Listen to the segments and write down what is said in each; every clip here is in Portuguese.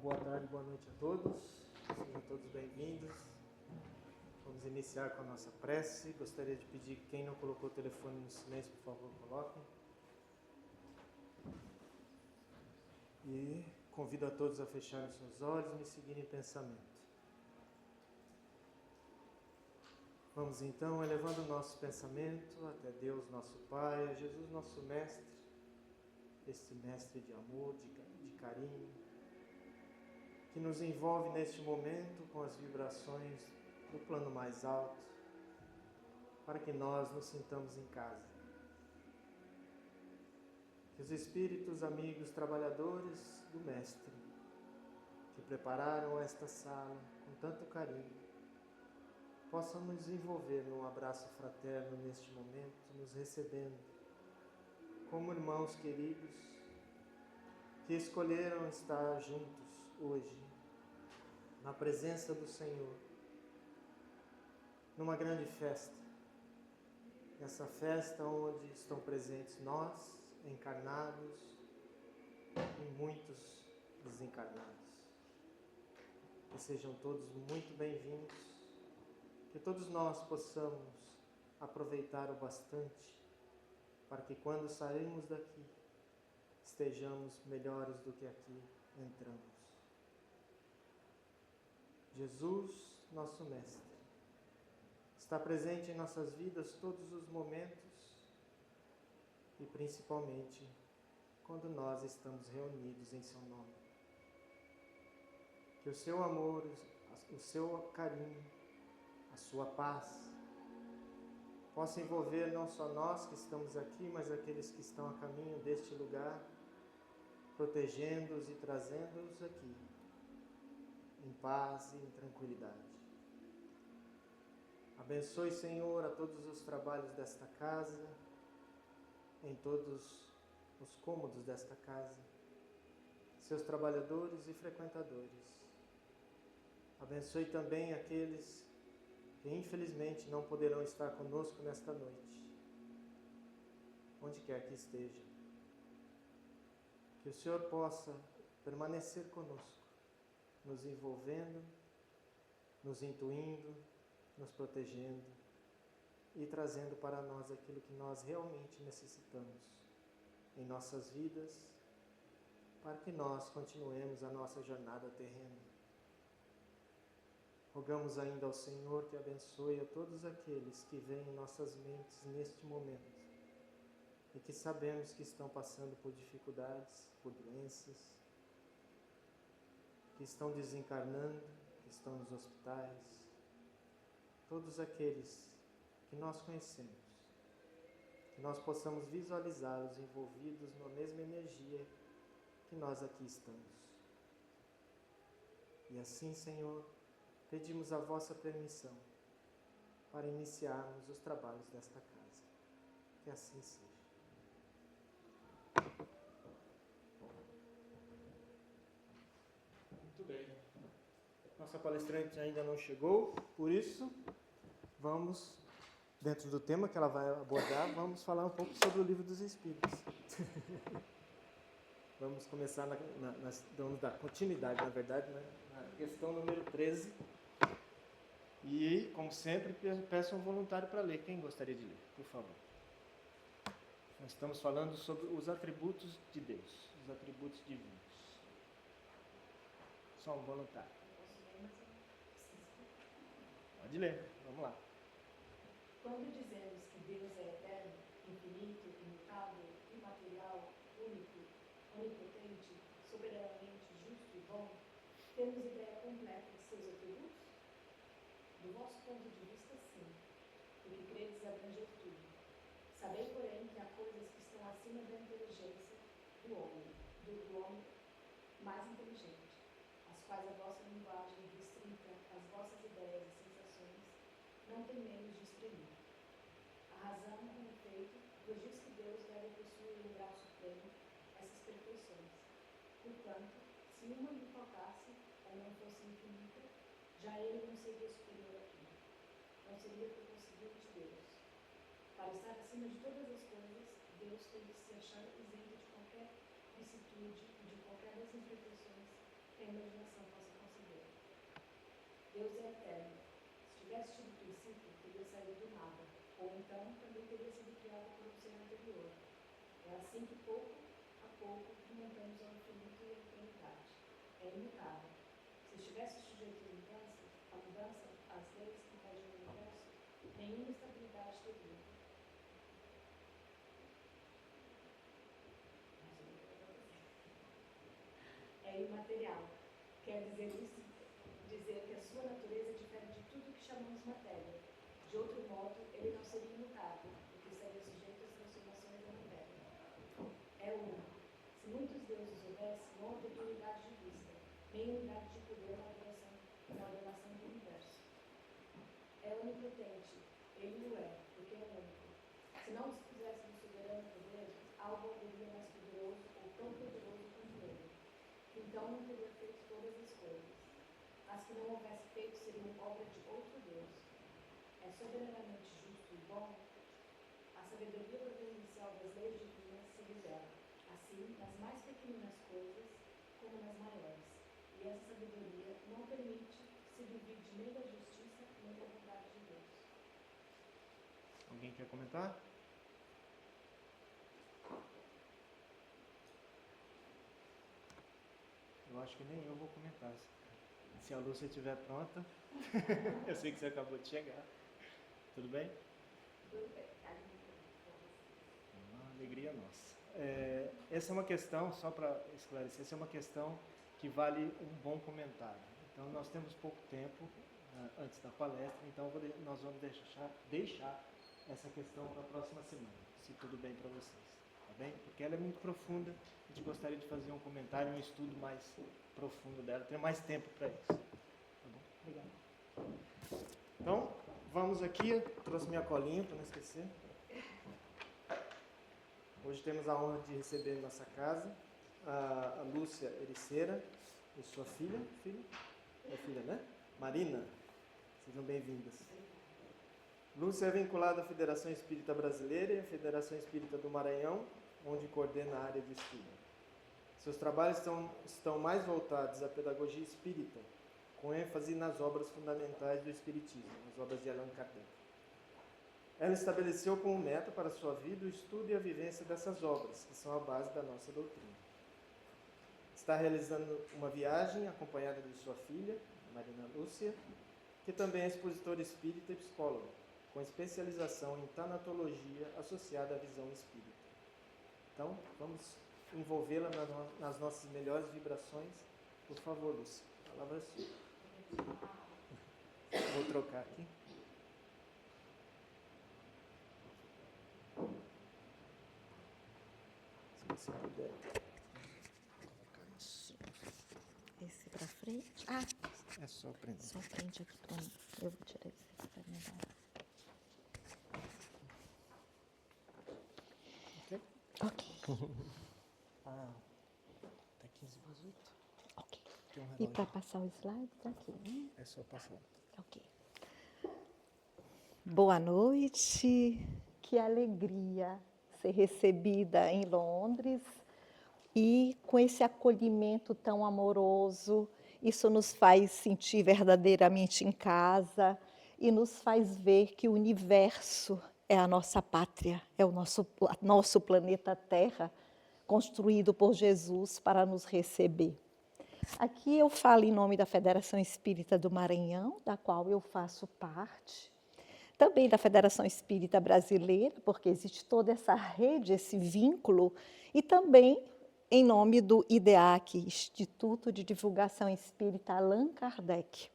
boa tarde, boa noite a todos. Sejam todos bem-vindos. Vamos iniciar com a nossa prece. Gostaria de pedir que quem não colocou o telefone no silêncio, por favor, coloquem. E convido a todos a fecharem seus olhos e me seguirem em pensamento. Vamos então elevando o nosso pensamento até Deus, nosso Pai, a Jesus, nosso Mestre, este Mestre de amor, de carinho, que nos envolve neste momento com as vibrações do plano mais alto, para que nós nos sintamos em casa. Que os espíritos, amigos, trabalhadores do Mestre, que prepararam esta sala com tanto carinho, possam nos envolver num abraço fraterno neste momento, nos recebendo como irmãos queridos que escolheram estar juntos hoje, na presença do Senhor, numa grande festa. Essa festa onde estão presentes nós, encarnados, e muitos desencarnados. Que sejam todos muito bem-vindos, que todos nós possamos aproveitar o bastante, para que quando sairmos daqui, estejamos melhores do que aqui entramos. Jesus, nosso Mestre, está presente em nossas vidas todos os momentos e principalmente quando nós estamos reunidos em seu nome. Que o seu amor, o seu carinho, a sua paz possa envolver não só nós que estamos aqui, mas aqueles que estão a caminho deste lugar, protegendo-os e trazendo-os aqui em paz e em tranquilidade. Abençoe, Senhor, a todos os trabalhos desta casa, em todos os cômodos desta casa, seus trabalhadores e frequentadores. Abençoe também aqueles que infelizmente não poderão estar conosco nesta noite, onde quer que estejam. Que o Senhor possa permanecer conosco, nos envolvendo, nos intuindo, nos protegendo e trazendo para nós aquilo que nós realmente necessitamos em nossas vidas, para que nós continuemos a nossa jornada terrena. Rogamos ainda ao Senhor que abençoe a todos aqueles que vêm em nossas mentes neste momento e que sabemos que estão passando por dificuldades, por doenças, que estão desencarnando, que estão nos hospitais, todos aqueles que nós conhecemos, que nós possamos visualizá-los envolvidos na mesma energia que nós aqui estamos. E assim, Senhor, pedimos a vossa permissão para iniciarmos os trabalhos desta casa. Que assim seja. Muito bem. Nossa palestrante ainda não chegou, por isso, vamos, dentro do tema que ela vai abordar, vamos falar um pouco sobre o Livro dos Espíritos. Vamos começar, vamos dar continuidade, na verdade, né, na questão número 13. E, como sempre, peço um voluntário para ler. Quem gostaria de ler, por favor? Nós estamos falando sobre os atributos de Deus, os atributos divinos. Só um voluntário. Pode ler, vamos lá. Quando dizemos que Deus é eterno, infinito, imutável, imaterial, único, onipotente, soberanamente justo e bom, temos ideia completa de seus atributos? Do vosso ponto de vista, sim, porque credes abranger tudo. Sabei, porém, que há coisas que estão acima da inteligência do homem mais inteligente, as quais a vossa linguagem restrita, as vossas ideias e sensações não tem meios de exprimir. A razão, com efeito, vos diz que Deus deve possuir em grau supremo essas perfeições. Portanto, se uma lhe faltasse ou não fosse infinita, já ele não seria superior a tudo. Não seria preconcebível de Deus. Para estar acima de todas as coisas, Deus tem de se achar isento de qualquer vicissitude e de qualquer das imperfeições que que a imaginação possa conceber. Deus é eterno. Se tivesse tido princípio, teria saído do nada, ou então também teria sido criado por um ser anterior. É assim que, pouco a pouco, remontamos ao infinito e à eternidade. É imutável. Se estivesse sujeito à mudança, às leis que regem o universo, nenhuma estabilidade teria. É imaterial. Quer dizer isso? Dizer que a sua natureza difere de tudo que chamamos matéria. De outro modo, ele não seria imutável, porque estaria sujeito às transformações da matéria. É único. Se muitos deuses houvesse, não haveria unidade de vista, nem unidade de poder na ordenação do universo. É onipotente. Ele o é, porque é único. Se não dispusesse do soberano poder, algo haveria mais poderoso ou tão poderoso quanto ele. Então não teria feito todas as coisas. As que não houvesse feito seriam obra de outro Deus. É soberanamente justo e bom. A sabedoria providencial das leis divinas se revela, assim, nas mais pequeninas coisas, como nas maiores. E essa sabedoria não permite se duvide nem da justiça, nem da bondade de Deus. Alguém quer comentar? Eu acho que nem eu vou comentar. Se a Lúcia estiver pronta, eu sei que você acabou de chegar. Tudo bem? Tudo bem. Uma alegria nossa. Essa é uma questão, só para esclarecer, essa é uma questão que vale um bom comentário. Então, nós temos pouco tempo antes da palestra, então nós vamos deixar essa questão para a próxima semana, se tudo bem para vocês. Tá bem? Porque ela é muito profunda, a gente gostaria de fazer um comentário, um estudo mais profundo dela, ter mais tempo para isso. Tá bom? Obrigado. Então, vamos aqui, eu trouxe minha colinha para não esquecer. Hoje temos a honra de receber em nossa casa a Lúcia Ericeira e sua filha, é filha, né? Marina. Sejam bem-vindas. Lúcia é vinculada à Federação Espírita Brasileira e à Federação Espírita do Maranhão, onde coordena a área de estudo. Seus trabalhos estão mais voltados à pedagogia espírita, com ênfase nas obras fundamentais do Espiritismo, as obras de Allan Kardec. Ela estabeleceu como meta para a sua vida o estudo e a vivência dessas obras, que são a base da nossa doutrina. Está realizando uma viagem acompanhada de sua filha, Marina Lúcia, que também é expositora espírita e psicóloga, com especialização em tanatologia associada à visão espírita. Então, vamos envolvê-la nas nossas melhores vibrações. Por favor, Lúcia, a palavra é sua. Vou trocar aqui. Se você puder colocar isso. Esse pra frente? Ah, é só prender. só prende aqui pra mim. Eu vou tirar esse pra me dar. Ok. Ah, tá 15 para as 8. Ok. Tem um E relógio. para passar os slides aqui, né? É só passar. Ok. Boa noite. Que alegria ser recebida em Londres e com esse acolhimento tão amoroso. Isso nos faz sentir verdadeiramente em casa e nos faz ver que o universo é a nossa pátria, é o nosso planeta Terra, construído por Jesus para nos receber. Aqui eu falo em nome da Federação Espírita do Maranhão, da qual eu faço parte, também da Federação Espírita Brasileira, porque existe toda essa rede, esse vínculo, e também em nome do IDEAC, Instituto de Divulgação Espírita Allan Kardec.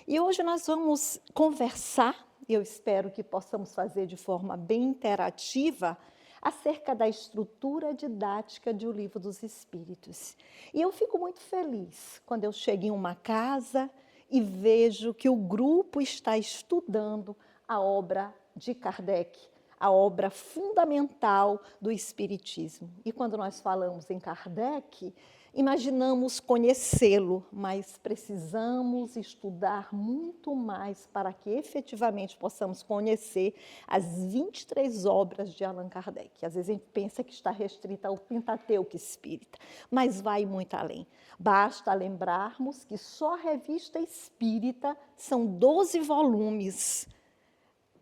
E hoje nós vamos conversar, e eu espero que possamos fazer de forma bem interativa, acerca da estrutura didática de O Livro dos Espíritos. E eu fico muito feliz quando eu chego em uma casa e vejo que o grupo está estudando a obra de Kardec, a obra fundamental do Espiritismo. E quando nós falamos em Kardec, imaginamos conhecê-lo, mas precisamos estudar muito mais para que efetivamente possamos conhecer as 23 obras de Allan Kardec. Às vezes a gente pensa que está restrita ao Pentateuco Espírita, mas vai muito além. Basta lembrarmos que só a Revista Espírita são 12 volumes,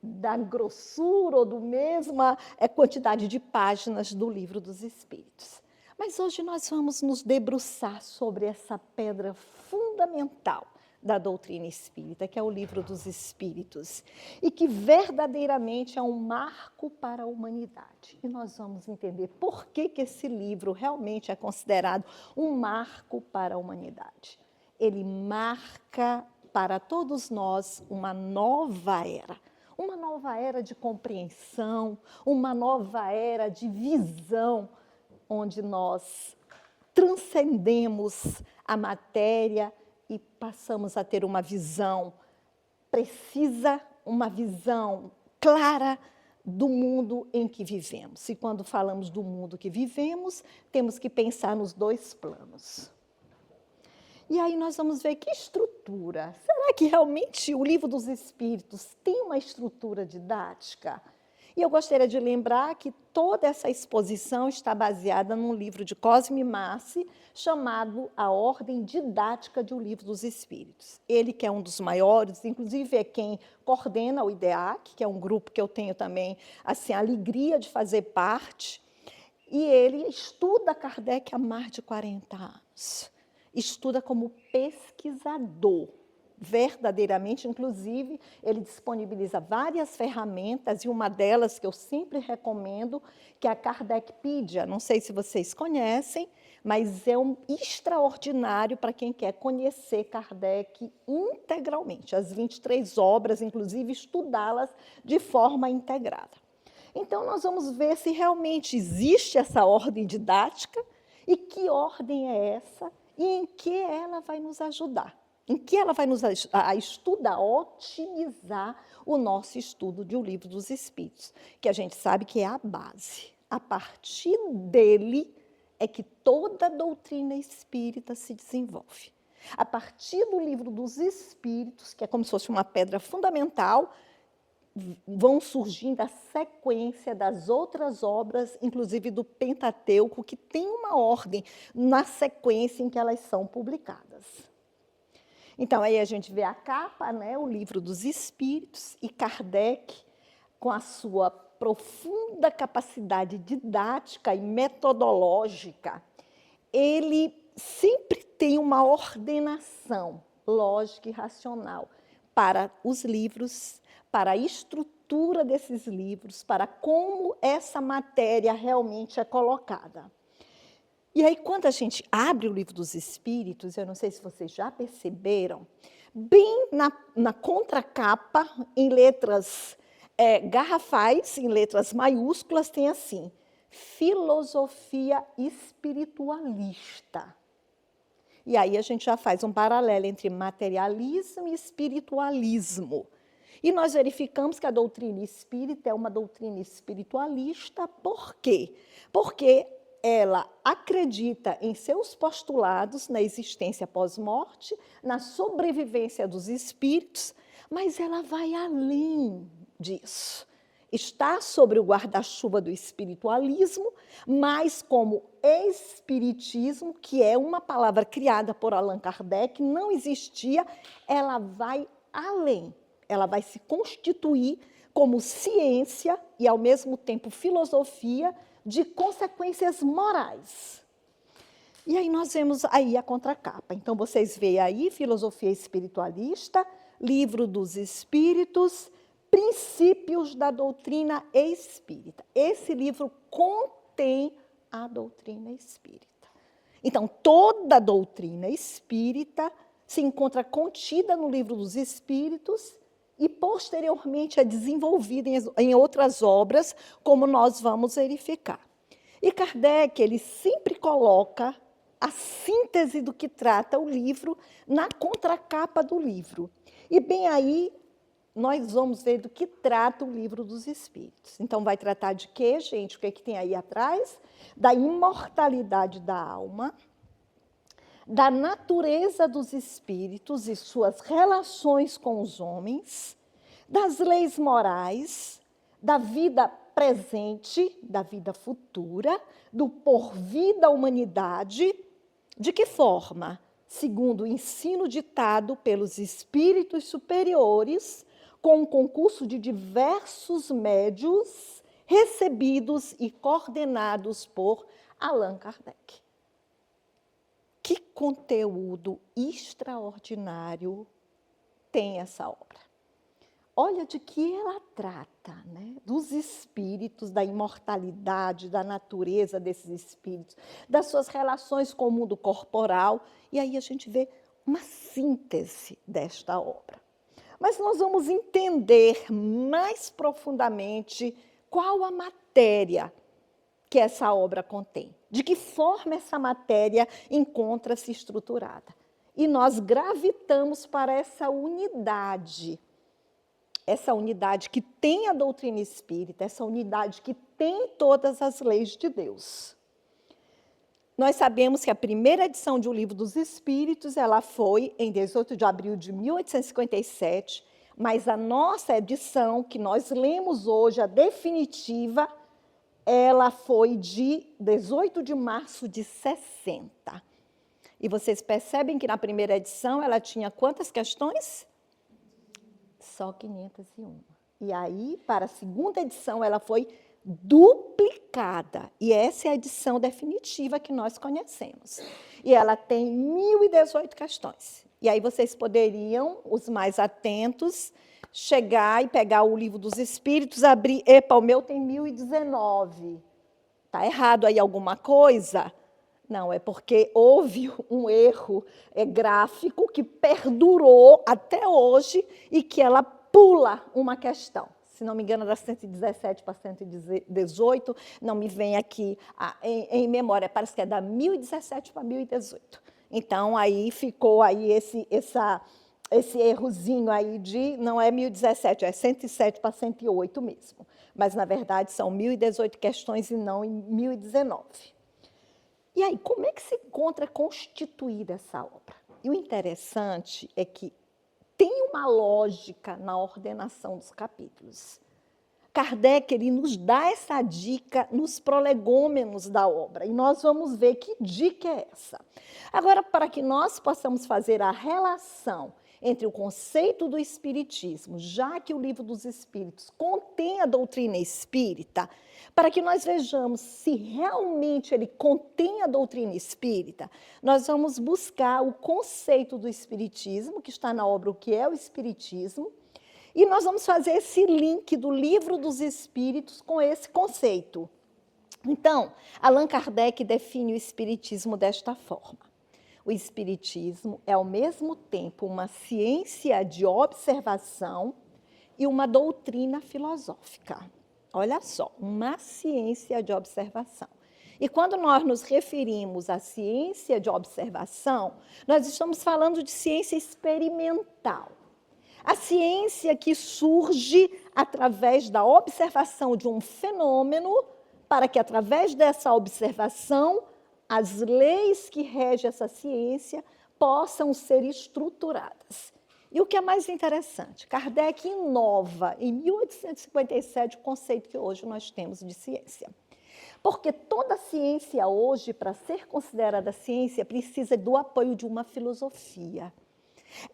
da grossura ou do mesma quantidade de páginas do Livro dos Espíritos. Mas hoje nós vamos nos debruçar sobre essa pedra fundamental da doutrina espírita, que é o Livro dos Espíritos, e que verdadeiramente é um marco para a humanidade. E nós vamos entender por que esse livro realmente é considerado um marco para a humanidade. Ele marca para todos nós uma nova era de compreensão, uma nova era de visão, onde nós transcendemos a matéria e passamos a ter uma visão precisa, uma visão clara do mundo em que vivemos. E quando falamos do mundo que vivemos, temos que pensar nos dois planos. E aí nós vamos ver que estrutura. Será que realmente o Livro dos Espíritos tem uma estrutura didática? E eu gostaria de lembrar que toda essa exposição está baseada num livro de Cosme Massi, chamado A Ordem Didática de O Livro dos Espíritos. Ele que é um dos maiores, inclusive é quem coordena o IDEAC, que é um grupo que eu tenho também assim, a alegria de fazer parte, e ele estuda Kardec há mais de 40 anos. Estuda como pesquisador, verdadeiramente, inclusive, ele disponibiliza várias ferramentas, e uma delas que eu sempre recomendo, que é a Kardecpedia. Não sei se vocês conhecem, mas é extraordinário para quem quer conhecer Kardec integralmente, as 23 obras, inclusive estudá-las de forma integrada. Então, nós vamos ver se realmente existe essa ordem didática e que ordem é essa, e em que ela vai nos ajudar. Em que ela vai nos estudar, otimizar o nosso estudo de O Livro dos Espíritos, que a gente sabe que é a base. A partir dele é que toda a doutrina espírita se desenvolve. A partir do Livro dos Espíritos, que é como se fosse uma pedra fundamental, vão surgindo a sequência das outras obras, inclusive do Pentateuco, que tem uma ordem na sequência em que elas são publicadas. Então, aí a gente vê a capa, né, o Livro dos Espíritos, e Kardec, com a sua profunda capacidade didática e metodológica, ele sempre tem uma ordenação lógica e racional para os livros, para a estrutura desses livros, para como essa matéria realmente é colocada. E aí, quando a gente abre o Livro dos Espíritos, eu não sei se vocês já perceberam, bem na contracapa, em letras garrafais, em letras maiúsculas, tem assim, filosofia espiritualista. E aí a gente já faz um paralelo entre materialismo e espiritualismo. E nós verificamos que a doutrina espírita é uma doutrina espiritualista. Por quê? Porque ela acredita em seus postulados, na existência pós-morte, na sobrevivência dos espíritos, mas ela vai além disso. Está sobre o guarda-chuva do espiritualismo, mas como espiritismo, que é uma palavra criada por Allan Kardec, não existia, ela vai além. Ela vai se constituir como ciência e, ao mesmo tempo, filosofia de consequências morais. E aí nós vemos aí a contracapa. Então, vocês veem aí filosofia espiritualista, Livro dos Espíritos, Princípios da Doutrina Espírita. Esse livro contém a doutrina espírita. Então, toda a doutrina espírita se encontra contida no Livro dos Espíritos e, posteriormente, é desenvolvida em outras obras, como nós vamos verificar. E Kardec, ele sempre coloca a síntese do que trata o livro na contracapa do livro. E bem aí, nós vamos ver do que trata o Livro dos Espíritos. Então, vai tratar de quê, gente? O que é que tem aí atrás? Da imortalidade da alma, da natureza dos espíritos e suas relações com os homens, das leis morais, da vida presente, da vida futura, do porvir da humanidade. De que forma? Segundo o ensino ditado pelos espíritos superiores, com um concurso de diversos médios recebidos e coordenados por Allan Kardec. Que conteúdo extraordinário tem essa obra. Olha de que ela trata, né? Dos espíritos, da imortalidade, da natureza desses espíritos, das suas relações com o mundo corporal. E aí a gente vê uma síntese desta obra. Mas nós vamos entender mais profundamente qual a matéria que essa obra contém, de que forma essa matéria encontra-se estruturada. E nós gravitamos para essa unidade que tem a doutrina espírita, essa unidade que tem todas as leis de Deus. Nós sabemos que a primeira edição de O Livro dos Espíritos, ela foi em 18 de abril de 1857, mas a nossa edição, que nós lemos hoje, a definitiva, ela foi de 18 de março de 60. E vocês percebem que na primeira edição ela tinha quantas questões? Só 501. E aí, para a segunda edição, ela foi duplicada. E essa é a edição definitiva que nós conhecemos. E ela tem 1018 questões. E aí vocês poderiam, os mais atentos, chegar e pegar o Livro dos Espíritos, abrir... Epa, o meu tem 1019. Está errado aí alguma coisa? Não, é porque houve um erro gráfico que perdurou até hoje e que ela pula uma questão. Se não me engano, da 117 para 118, não me vem aqui em memória, parece que é da 1017 para 1018. Então, aí ficou aí esse errozinho aí de, não é 1017, é 107 para 108 mesmo. Mas, na verdade, são 1018 questões e não 1019. E aí, como é que se encontra constituída essa obra? E o interessante é que tem uma lógica na ordenação dos capítulos. Kardec, ele nos dá essa dica nos prolegômenos da obra, e nós vamos ver que dica é essa. Agora, para que nós possamos fazer a relação entre o conceito do espiritismo, já que o Livro dos Espíritos contém a doutrina espírita, para que nós vejamos se realmente ele contém a doutrina espírita, nós vamos buscar o conceito do espiritismo, que está na obra O que é o Espiritismo, e nós vamos fazer esse link do Livro dos Espíritos com esse conceito. Então, Allan Kardec define o espiritismo desta forma. O espiritismo é, ao mesmo tempo, uma ciência de observação e uma doutrina filosófica. Olha só, uma ciência de observação. E quando nós nos referimos à ciência de observação, nós estamos falando de ciência experimental. A ciência que surge através da observação de um fenômeno, para que, através dessa observação, as leis que regem essa ciência possam ser estruturadas. E o que é mais interessante, Kardec inova em 1857 o conceito que hoje nós temos de ciência. Porque toda ciência hoje, para ser considerada ciência, precisa do apoio de uma filosofia.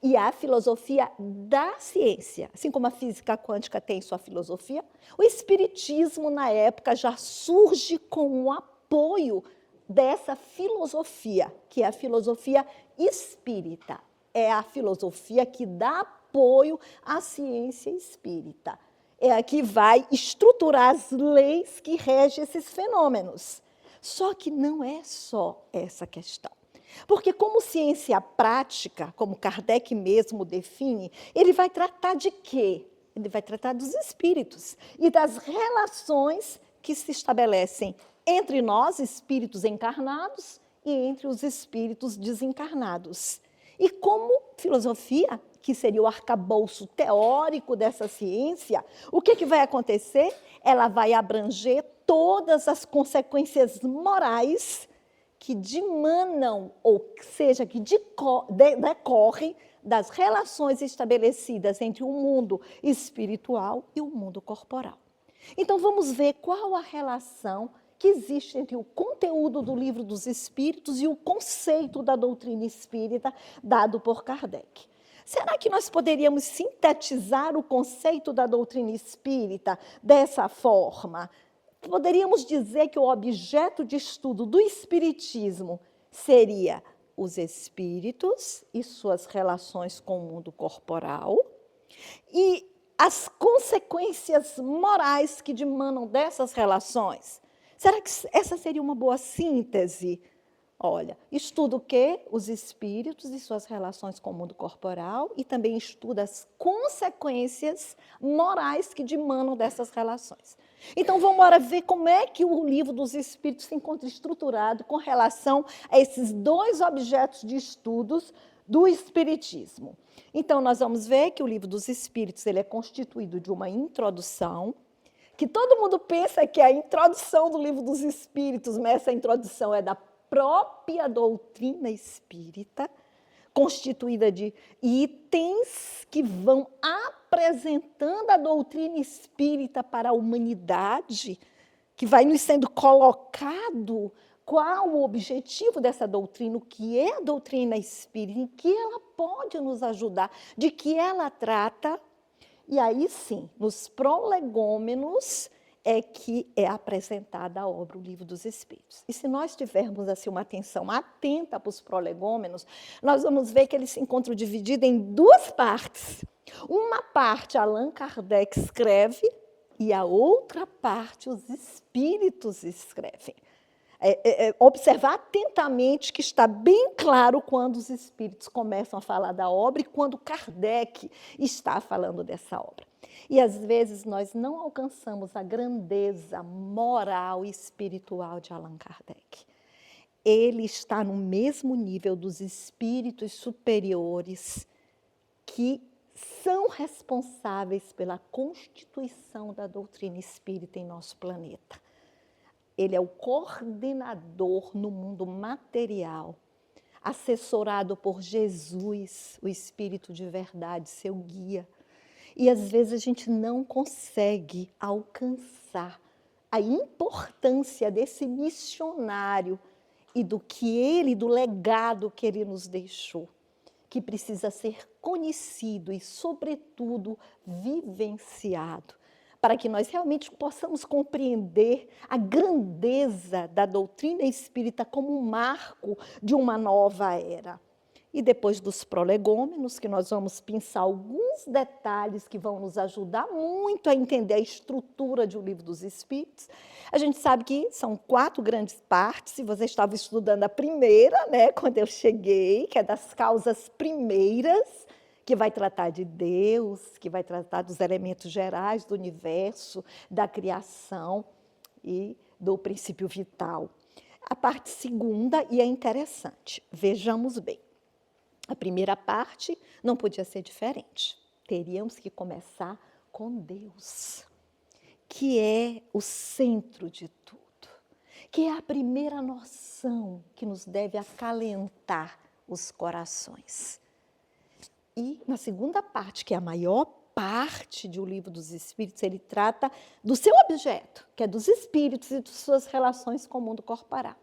E a filosofia da ciência, assim como a física quântica tem sua filosofia, o espiritismo, na época, já surge com o apoio dessa filosofia, que é a filosofia espírita. É a filosofia que dá apoio à ciência espírita. É a que vai estruturar as leis que regem esses fenômenos. Só que não é só essa questão. Porque como ciência prática, como Kardec mesmo define, ele vai tratar de quê? Ele vai tratar dos espíritos e das relações que se estabelecem entre nós, espíritos encarnados, e entre os espíritos desencarnados. E como filosofia, que seria o arcabouço teórico dessa ciência, o que vai acontecer? Ela vai abranger todas as consequências morais que dimanam, ou seja, que decorrem das relações estabelecidas entre o mundo espiritual e o mundo corporal. Então, vamos ver qual a relação que existe entre o conteúdo do Livro dos Espíritos e o conceito da doutrina espírita dado por Kardec. Será que nós poderíamos sintetizar o conceito da doutrina espírita dessa forma? Poderíamos dizer que o objeto de estudo do espiritismo seria os espíritos e suas relações com o mundo corporal e as consequências morais que dimanam dessas relações. Será que essa seria uma boa síntese? Olha, estuda o quê? Os espíritos e suas relações com o mundo corporal e também estuda as consequências morais que dimanam dessas relações. Então, vamos agora ver como é que o Livro dos Espíritos se encontra estruturado com relação a esses dois objetos de estudos do Espiritismo. Então, nós vamos ver que o Livro dos Espíritos ele é constituído de uma introdução, que todo mundo pensa que é a introdução do Livro dos Espíritos, mas essa introdução é da própria doutrina espírita, constituída de itens que vão apresentando a doutrina espírita para a humanidade, que vai nos sendo colocado qual o objetivo dessa doutrina, o que é a doutrina espírita, em que ela pode nos ajudar, de que ela trata. E aí sim, nos prolegômenos é que é apresentada a obra, o Livro dos Espíritos. E se nós tivermos assim, uma atenção atenta para os prolegômenos, nós vamos ver que eles se encontram divididos em duas partes. Uma parte Allan Kardec escreve e a outra parte os espíritos escrevem. Observar atentamente que está bem claro quando os espíritos começam a falar da obra e quando Kardec está falando dessa obra. E, às vezes, nós não alcançamos a grandeza moral e espiritual de Allan Kardec. Ele está no mesmo nível dos espíritos superiores que são responsáveis pela constituição da doutrina espírita em nosso planeta. Ele é o coordenador no mundo material, assessorado por Jesus, o Espírito de verdade, seu guia. E, às vezes, a gente não consegue alcançar a importância desse missionário e do legado que ele nos deixou, que precisa ser conhecido e, sobretudo, vivenciado, para que nós realmente possamos compreender a grandeza da doutrina espírita como um marco de uma nova era. E depois dos prolegômenos, que nós vamos pensar alguns detalhes que vão nos ajudar muito a entender a estrutura de O Livro dos Espíritos. A gente sabe que são 4 grandes partes, se você estava estudando a primeira, né, quando eu cheguei, que é das causas primeiras, que vai tratar de Deus, que vai tratar dos elementos gerais do universo, da criação e do princípio vital. A parte segunda, e é interessante, vejamos bem. A primeira parte não podia ser diferente. Teríamos que começar com Deus, que é o centro de tudo, que é a primeira noção que nos deve acalentar os corações. E na segunda parte, que é a maior parte de O Livro dos Espíritos, ele trata do seu objeto, que é dos espíritos e de suas relações com o mundo corporal.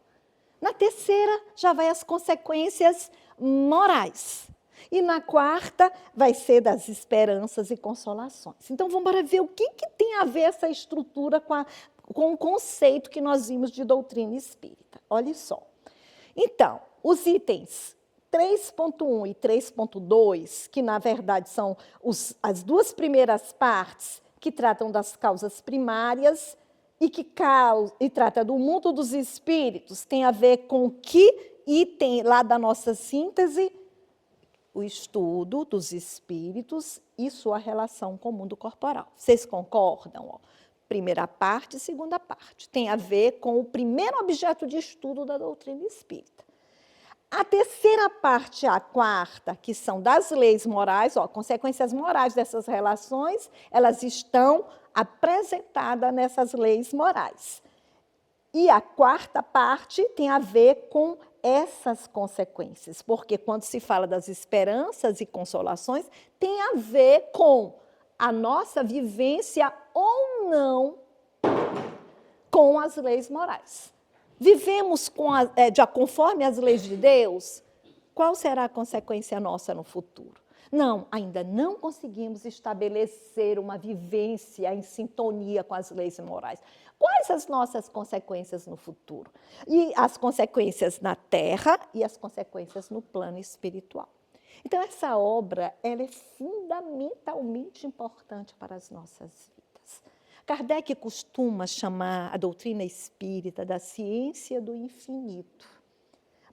Na terceira, já vai as consequências morais. E na quarta, vai ser das esperanças e consolações. Então, vamos para ver o que tem a ver essa estrutura com o conceito que nós vimos de doutrina espírita. Olha só. Então, os itens 3.1 e 3.2, que, na verdade, são as duas primeiras partes que tratam das causas primárias, e trata do mundo dos espíritos, tem a ver com que item lá da nossa síntese? O estudo dos espíritos e sua relação com o mundo corporal. Vocês concordam? Primeira parte e segunda parte. Tem a ver com o primeiro objeto de estudo da doutrina espírita. A terceira parte, a quarta, que são das leis morais, consequências morais dessas relações, elas estão apresentadas nessas leis morais. E a quarta parte tem a ver com essas consequências, porque quando se fala das esperanças e consolações, tem a ver com a nossa vivência ou não com as leis morais. Vivemos conforme as leis de Deus? Qual será a consequência nossa no futuro? Não, ainda não conseguimos estabelecer uma vivência em sintonia com as leis morais. Quais as nossas consequências no futuro? E as consequências na Terra e as consequências no plano espiritual. Então, essa obra ela é fundamentalmente importante para as nossas vidas. Kardec costuma chamar a doutrina espírita da ciência do infinito.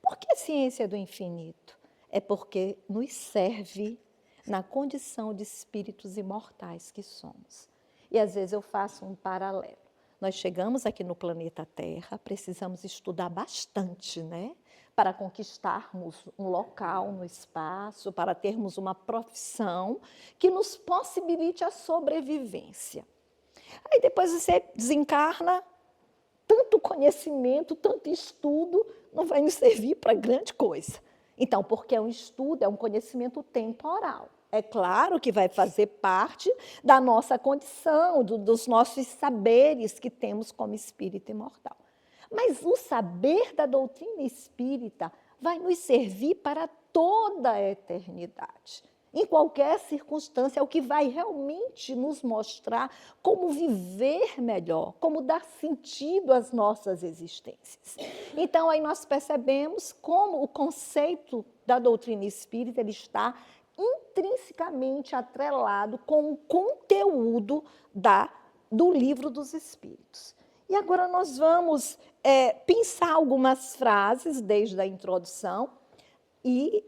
Por que a ciência do infinito? É porque nos serve na condição de espíritos imortais que somos. E às vezes eu faço um paralelo. Nós chegamos aqui no planeta Terra, precisamos estudar bastante, né? Para conquistarmos um local no espaço, para termos uma profissão que nos possibilite a sobrevivência. Aí depois você desencarna, tanto conhecimento, tanto estudo, não vai nos servir para grande coisa. Então, porque é um estudo, é um conhecimento temporal. É claro que vai fazer parte da nossa condição, dos nossos saberes que temos como espírito imortal. Mas o saber da doutrina espírita vai nos servir para toda a eternidade. Em qualquer circunstância, é o que vai realmente nos mostrar como viver melhor, como dar sentido às nossas existências. Então, aí nós percebemos como o conceito da doutrina espírita ele está intrinsecamente atrelado com o conteúdo do Livro dos Espíritos. E agora nós vamos pensar algumas frases desde a introdução e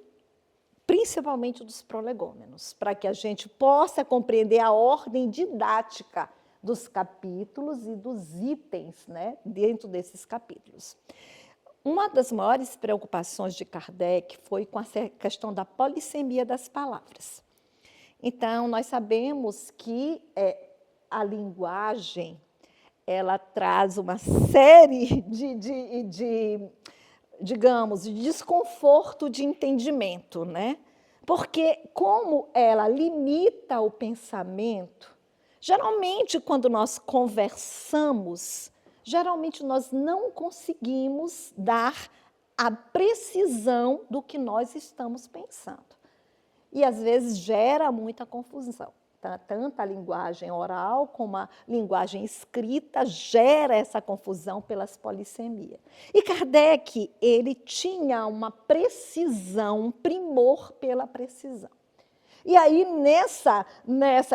principalmente dos prolegômenos, para que a gente possa compreender a ordem didática dos capítulos e dos itens, né, dentro desses capítulos. Uma das maiores preocupações de Kardec foi com a questão da polissemia das palavras. Então, nós sabemos que a linguagem ela traz uma série digamos, de desconforto de entendimento, né? Porque como ela limita o pensamento, geralmente quando nós conversamos, geralmente nós não conseguimos dar a precisão do que nós estamos pensando. E às vezes gera muita confusão. Tanto a linguagem oral como a linguagem escrita gera essa confusão pelas polissemias. E Kardec, ele tinha uma precisão, um primor pela precisão. E aí,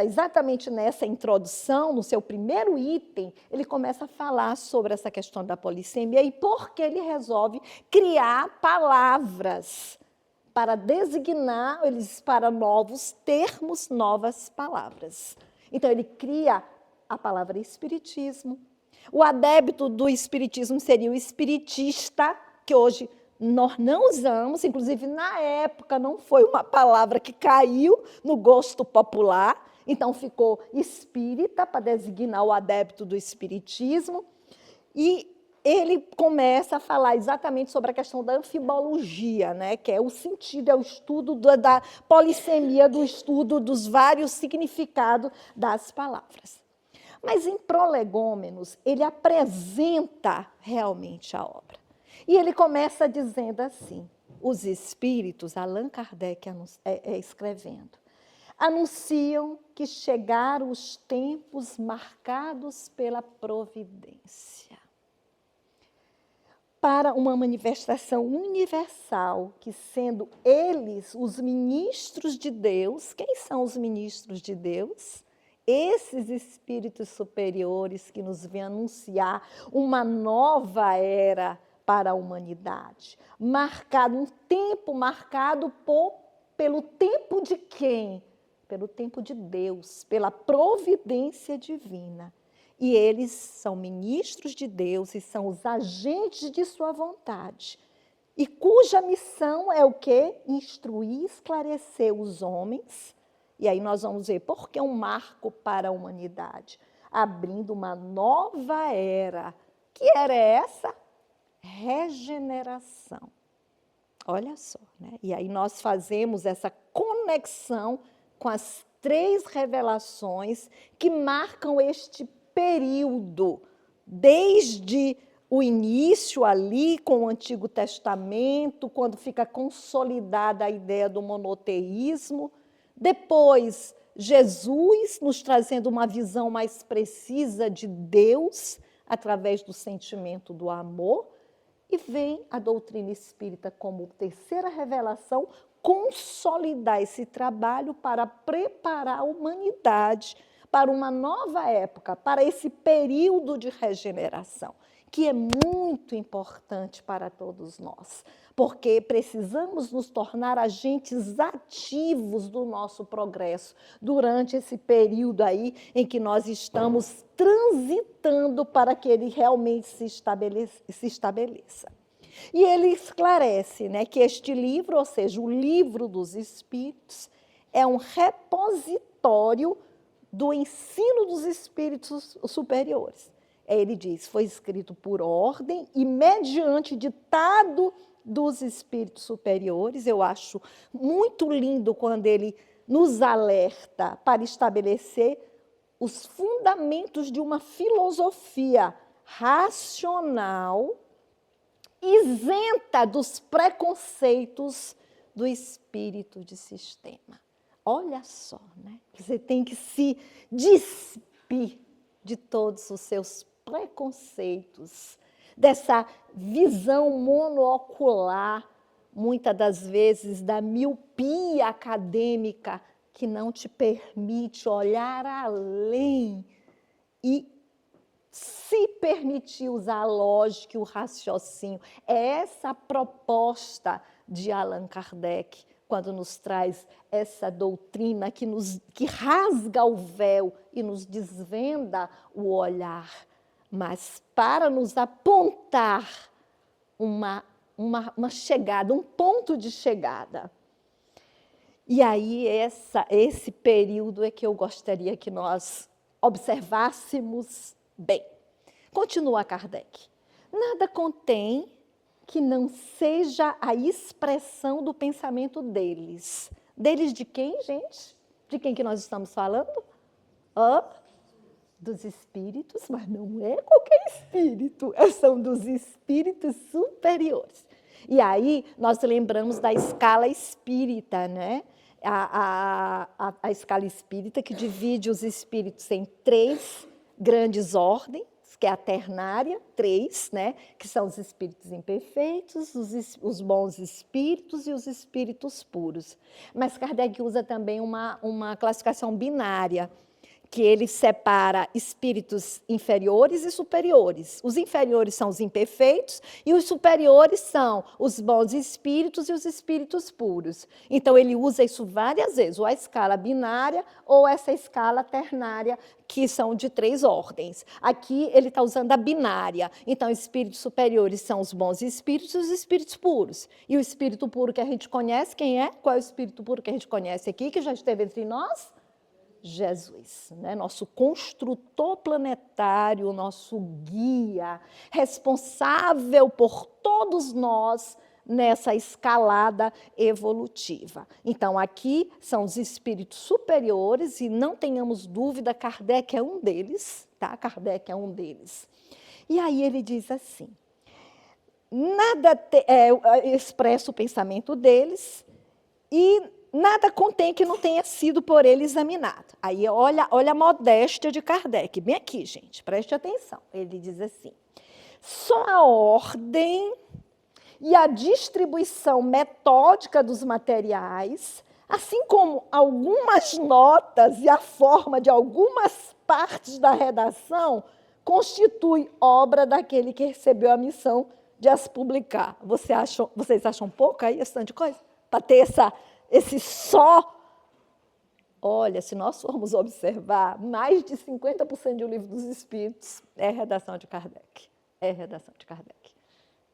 exatamente nessa introdução, no seu primeiro item, ele começa a falar sobre essa questão da polissemia e por que ele resolve criar palavras para designar eles para novos termos, novas palavras. Então, ele cria a palavra espiritismo. O adepto do espiritismo seria o espiritista, que hoje nós não usamos, inclusive na época não foi uma palavra que caiu no gosto popular, então ficou espírita para designar o adepto do espiritismo. E ele começa a falar exatamente sobre a questão da anfibologia, né, que é o sentido, é o estudo da polissemia, do estudo dos vários significados das palavras. Mas em Prolegômenos, ele apresenta realmente a obra. E ele começa dizendo assim, os espíritos, Allan Kardec escrevendo, anunciam que chegaram os tempos marcados pela providência para uma manifestação universal, que sendo eles os ministros de Deus, quem são os ministros de Deus? Esses espíritos superiores que nos vêm anunciar uma nova era para a humanidade, um tempo marcado pelo tempo de quem? Pelo tempo de Deus, pela providência divina. E eles são ministros de Deus e são os agentes de sua vontade, e cuja missão é o quê? Instruir, esclarecer os homens. E aí nós vamos ver por que um marco para a humanidade, abrindo uma nova era. Que era essa? Regeneração. Olha só, né? E aí nós fazemos essa conexão com as 3 revelações que marcam este período, desde o início ali com o Antigo Testamento, quando fica consolidada a ideia do monoteísmo, depois Jesus nos trazendo uma visão mais precisa de Deus através do sentimento do amor, e vem a doutrina espírita como terceira revelação consolidar esse trabalho para preparar a humanidade para uma nova época, para esse período de regeneração, que é muito importante para todos nós, porque precisamos nos tornar agentes ativos do nosso progresso durante esse período aí em que nós estamos transitando para que ele realmente se estabeleça. E ele esclarece, né, que este livro, ou seja, o livro dos Espíritos, é um repositório do ensino dos espíritos superiores. Ele diz, foi escrito por ordem e mediante ditado dos espíritos superiores. Eu acho muito lindo quando ele nos alerta para estabelecer os fundamentos de uma filosofia racional, isenta dos preconceitos do espírito de sistema. Olha só, né? Você tem que se despir de todos os seus preconceitos, dessa visão monoocular, muitas das vezes da miopia acadêmica, que não te permite olhar além e se permitir usar a lógica e o raciocínio. É essa a proposta de Allan Kardec, quando nos traz essa doutrina que rasga o véu e nos desvenda o olhar, mas para nos apontar uma chegada, um ponto de chegada. E aí esse período é que eu gostaria que nós observássemos bem. Continua Kardec. Nada contém que não seja a expressão do pensamento deles. Deles de quem, gente? De quem que nós estamos falando? Dos espíritos, mas não é qualquer espírito, são dos espíritos superiores. E aí nós lembramos da escala espírita, né? A escala espírita que divide os espíritos em 3 grandes ordens, que é a ternária, 3, né, que são os espíritos imperfeitos, os bons espíritos e os espíritos puros. Mas Kardec usa também uma classificação binária, que ele separa espíritos inferiores e superiores. Os inferiores são os imperfeitos e os superiores são os bons espíritos e os espíritos puros. Então, ele usa isso várias vezes, ou a escala binária ou essa escala ternária, que são de 3 ordens. Aqui, ele está usando a binária. Então, espíritos superiores são os bons espíritos e os espíritos puros. E o espírito puro que a gente conhece, quem é? Qual é o espírito puro que a gente conhece aqui, que já esteve entre nós? Jesus, né? Nosso construtor planetário, nosso guia, responsável por todos nós nessa escalada evolutiva. Então, aqui são os espíritos superiores, e não tenhamos dúvida, Kardec é um deles, tá? Kardec é um deles. E aí ele diz assim, nada expressa o pensamento deles e nada contém que não tenha sido por ele examinado. Aí olha a modéstia de Kardec. Bem aqui, gente, preste atenção. Ele diz assim, só a ordem e a distribuição metódica dos materiais, assim como algumas notas e a forma de algumas partes da redação, constitui obra daquele que recebeu a missão de as publicar. Vocês acham pouco aí esse tanto de coisa? Para ter esse só. Olha, se nós formos observar, mais de 50% de O Livro dos Espíritos é redação de Kardec. É redação de Kardec.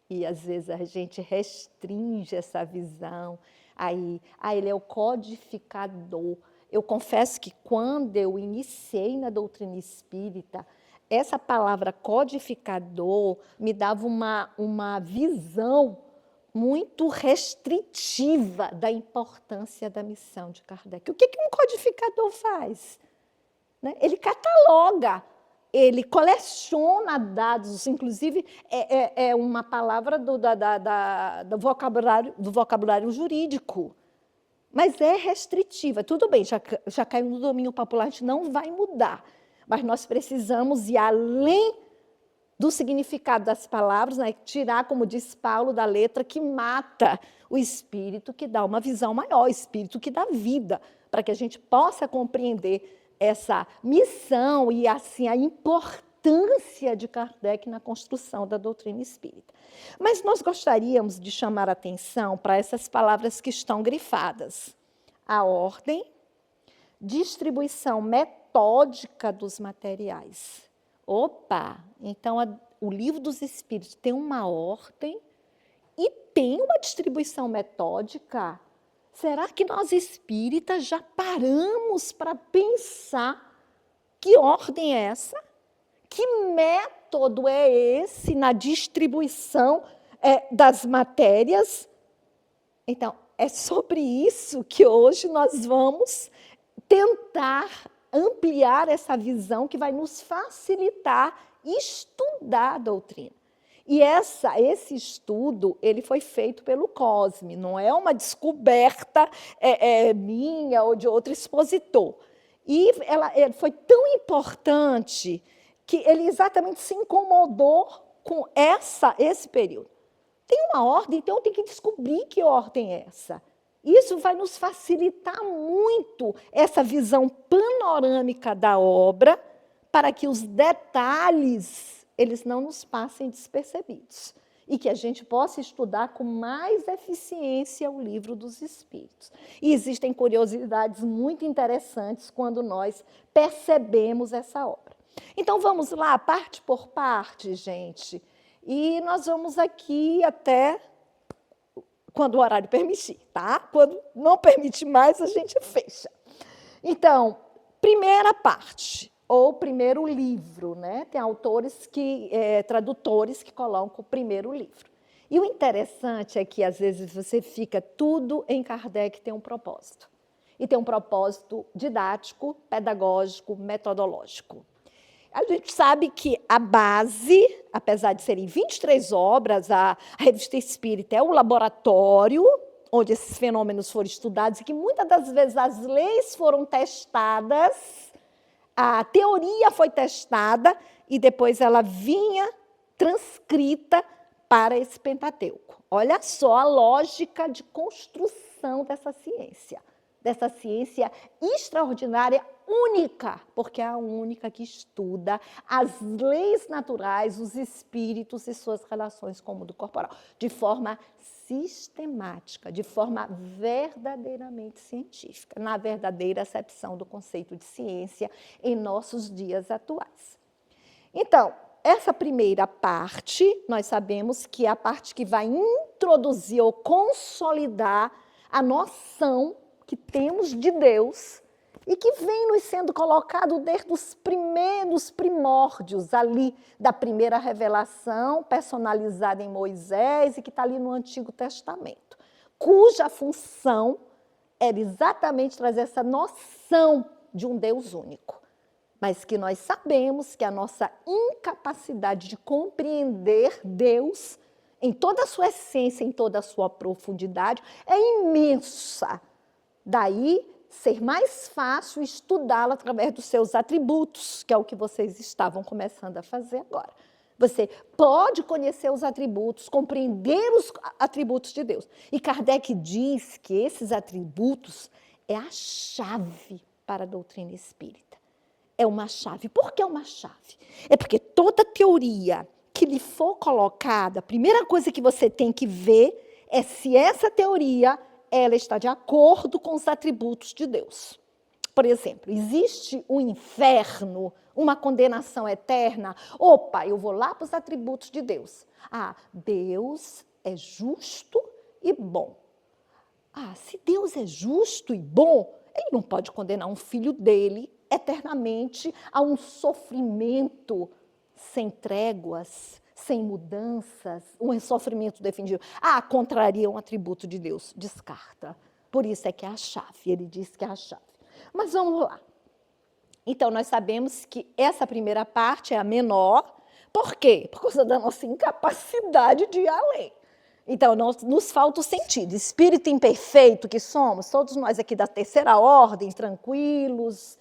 E às vezes a gente restringe essa visão. Aí, ele é o codificador. Eu confesso que quando eu iniciei na doutrina espírita, essa palavra codificador me dava uma visão muito restritiva da importância da missão de Kardec. O que um codificador faz? Né? Ele cataloga, ele coleciona dados, inclusive é uma palavra do vocabulário jurídico, mas é restritiva. Tudo bem, já caiu no domínio popular, a gente não vai mudar, mas nós precisamos ir além do significado das palavras, né? Tirar, como diz Paulo, da letra que mata o espírito, que dá uma visão maior, o espírito que dá vida, para que a gente possa compreender essa missão e, assim, a importância de Kardec na construção da doutrina espírita. Mas nós gostaríamos de chamar a atenção para essas palavras que estão grifadas. A ordem, distribuição metódica dos materiais. Opa! Então, o Livro dos Espíritos tem uma ordem e tem uma distribuição metódica. Será que nós espíritas já paramos para pensar que ordem é essa? Que método é esse na distribuição das matérias? Então, é sobre isso que hoje nós vamos tentar ampliar essa visão que vai nos facilitar estudar a doutrina. E esse estudo ele foi feito pelo Cosme, não é uma descoberta minha ou de outro expositor. E ele foi tão importante que ele exatamente se incomodou com esse período. Tem uma ordem, então eu tenho que descobrir que ordem é essa. Isso vai nos facilitar muito essa visão panorâmica da obra, para que os detalhes eles não nos passem despercebidos e que a gente possa estudar com mais eficiência o Livro dos Espíritos. E existem curiosidades muito interessantes quando nós percebemos essa obra. Então, vamos lá, parte por parte, gente, e nós vamos aqui até quando o horário permitir, tá? Quando não permitir mais, a gente fecha. Então, primeira parte, ou primeiro livro, né? Tem autores tradutores que colocam o primeiro livro. E o interessante é que, às vezes, você fica, tudo em Kardec tem um propósito. E tem um propósito didático, pedagógico, metodológico. A gente sabe que a base, apesar de serem 23 obras, a Revista Espírita é o laboratório onde esses fenômenos foram estudados e que muitas das vezes as leis foram testadas, a teoria foi testada e depois ela vinha transcrita para esse Pentateuco. Olha só a lógica de construção dessa ciência extraordinária, única, porque é a única que estuda as leis naturais, os espíritos e suas relações com o mundo corporal, de forma sistemática, de forma verdadeiramente científica, na verdadeira acepção do conceito de ciência em nossos dias atuais. Então, essa primeira parte, nós sabemos que é a parte que vai introduzir ou consolidar a noção que temos de Deus e que vem nos sendo colocado desde os primeiros primórdios ali da primeira revelação personalizada em Moisés e que está ali no Antigo Testamento, cuja função era exatamente trazer essa noção de um Deus único, mas que nós sabemos que a nossa incapacidade de compreender Deus em toda a sua essência, em toda a sua profundidade, é imensa. Daí, ser mais fácil estudá-lo através dos seus atributos, que é o que vocês estavam começando a fazer agora. Você pode conhecer os atributos, compreender os atributos de Deus. E Kardec diz que esses atributos é a chave para a doutrina espírita. É uma chave. Por que é uma chave? É porque toda teoria que lhe for colocada, a primeira coisa que você tem que ver é se essa teoria ela está de acordo com os atributos de Deus. Por exemplo, existe um inferno, uma condenação eterna? Opa, eu vou lá para os atributos de Deus. Ah, Deus é justo e bom. Ah, se Deus é justo e bom, ele não pode condenar um filho dele eternamente a um sofrimento sem tréguas, sem mudanças, um sofrimento definitivo. Ah, contraria um atributo de Deus. Descarta. Por isso é que é a chave. Ele diz que é a chave. Mas vamos lá. Então, nós sabemos que essa primeira parte é a menor. Por quê? Por causa da nossa incapacidade de ir além. Então, nos falta o sentido. Espírito imperfeito que somos, todos nós aqui da terceira ordem, tranquilos,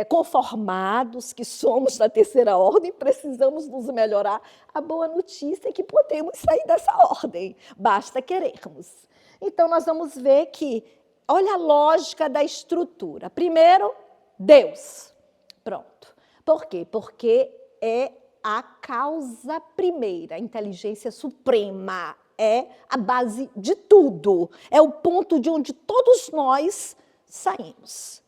conformados que somos da terceira ordem, precisamos nos melhorar. A boa notícia é que podemos sair dessa ordem, basta querermos. Então, nós vamos ver que, olha a lógica da estrutura. Primeiro, Deus. Pronto. Por quê? Porque é a causa primeira, a inteligência suprema, é a base de tudo, é o ponto de onde todos nós saímos.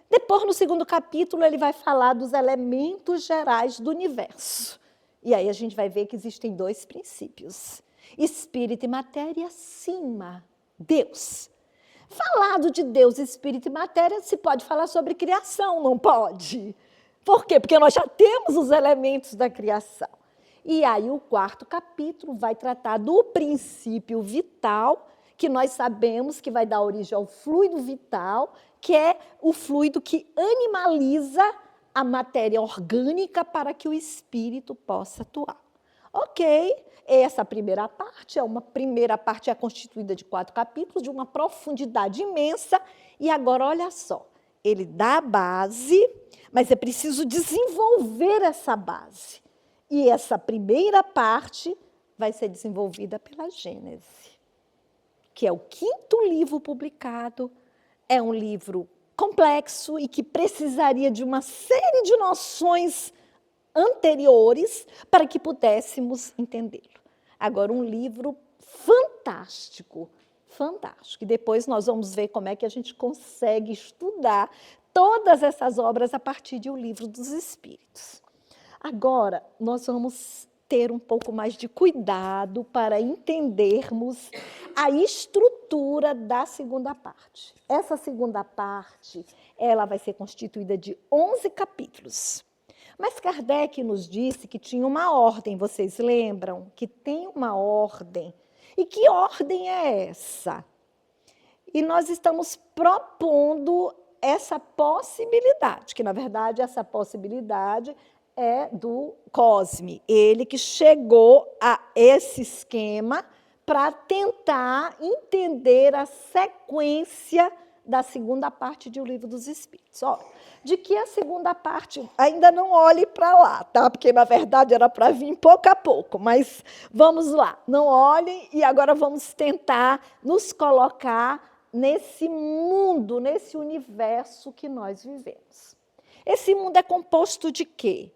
Depois, no segundo capítulo, ele vai falar dos elementos gerais do universo. E aí a gente vai ver que existem dois princípios, espírito e matéria acima, Deus. Falado de Deus, espírito e matéria, se pode falar sobre criação, não pode? Por quê? Porque nós já temos os elementos da criação. E aí o quarto capítulo vai tratar do princípio vital, que nós sabemos que vai dar origem ao fluido vital, que é o fluido que animaliza a matéria orgânica para que o espírito possa atuar. Ok, essa primeira parte é constituída de 4 capítulos, de uma profundidade imensa, e agora olha só, ele dá a base, mas é preciso desenvolver essa base. E essa primeira parte vai ser desenvolvida pela Gênese, que é o 5º livro publicado, é um livro complexo e que precisaria de uma série de noções anteriores para que pudéssemos entendê-lo. Agora, um livro fantástico, fantástico. E depois nós vamos ver como é que a gente consegue estudar todas essas obras a partir de O Livro dos Espíritos. Agora, nós vamos ter um pouco mais de cuidado para entendermos a estrutura da segunda parte. Essa segunda parte, ela vai ser constituída de 11 capítulos. Mas Kardec nos disse que tinha uma ordem, vocês lembram? Que tem uma ordem. E que ordem é essa? E nós estamos propondo essa possibilidade, que, na verdade, essa possibilidade é do Cosme. Ele que chegou a esse esquema para tentar entender a sequência da segunda parte de O Livro dos Espíritos. Olha, de que a segunda parte, ainda não olhe para lá, tá? Porque, na verdade, era para vir pouco a pouco, mas vamos lá, não olhem e agora vamos tentar nos colocar nesse mundo, nesse universo que nós vivemos. Esse mundo é composto de quê?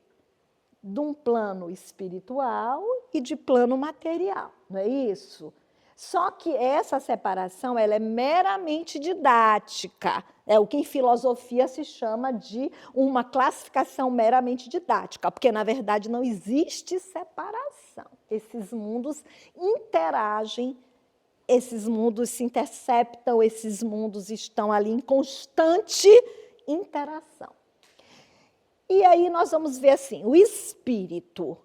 De um plano espiritual e de plano material, não é isso? Só que essa separação ela é meramente didática, é o que em filosofia se chama de uma classificação meramente didática, porque, na verdade, não existe separação. Esses mundos interagem, esses mundos se interceptam, esses mundos estão ali em constante interação. E aí nós vamos ver assim, o espírito,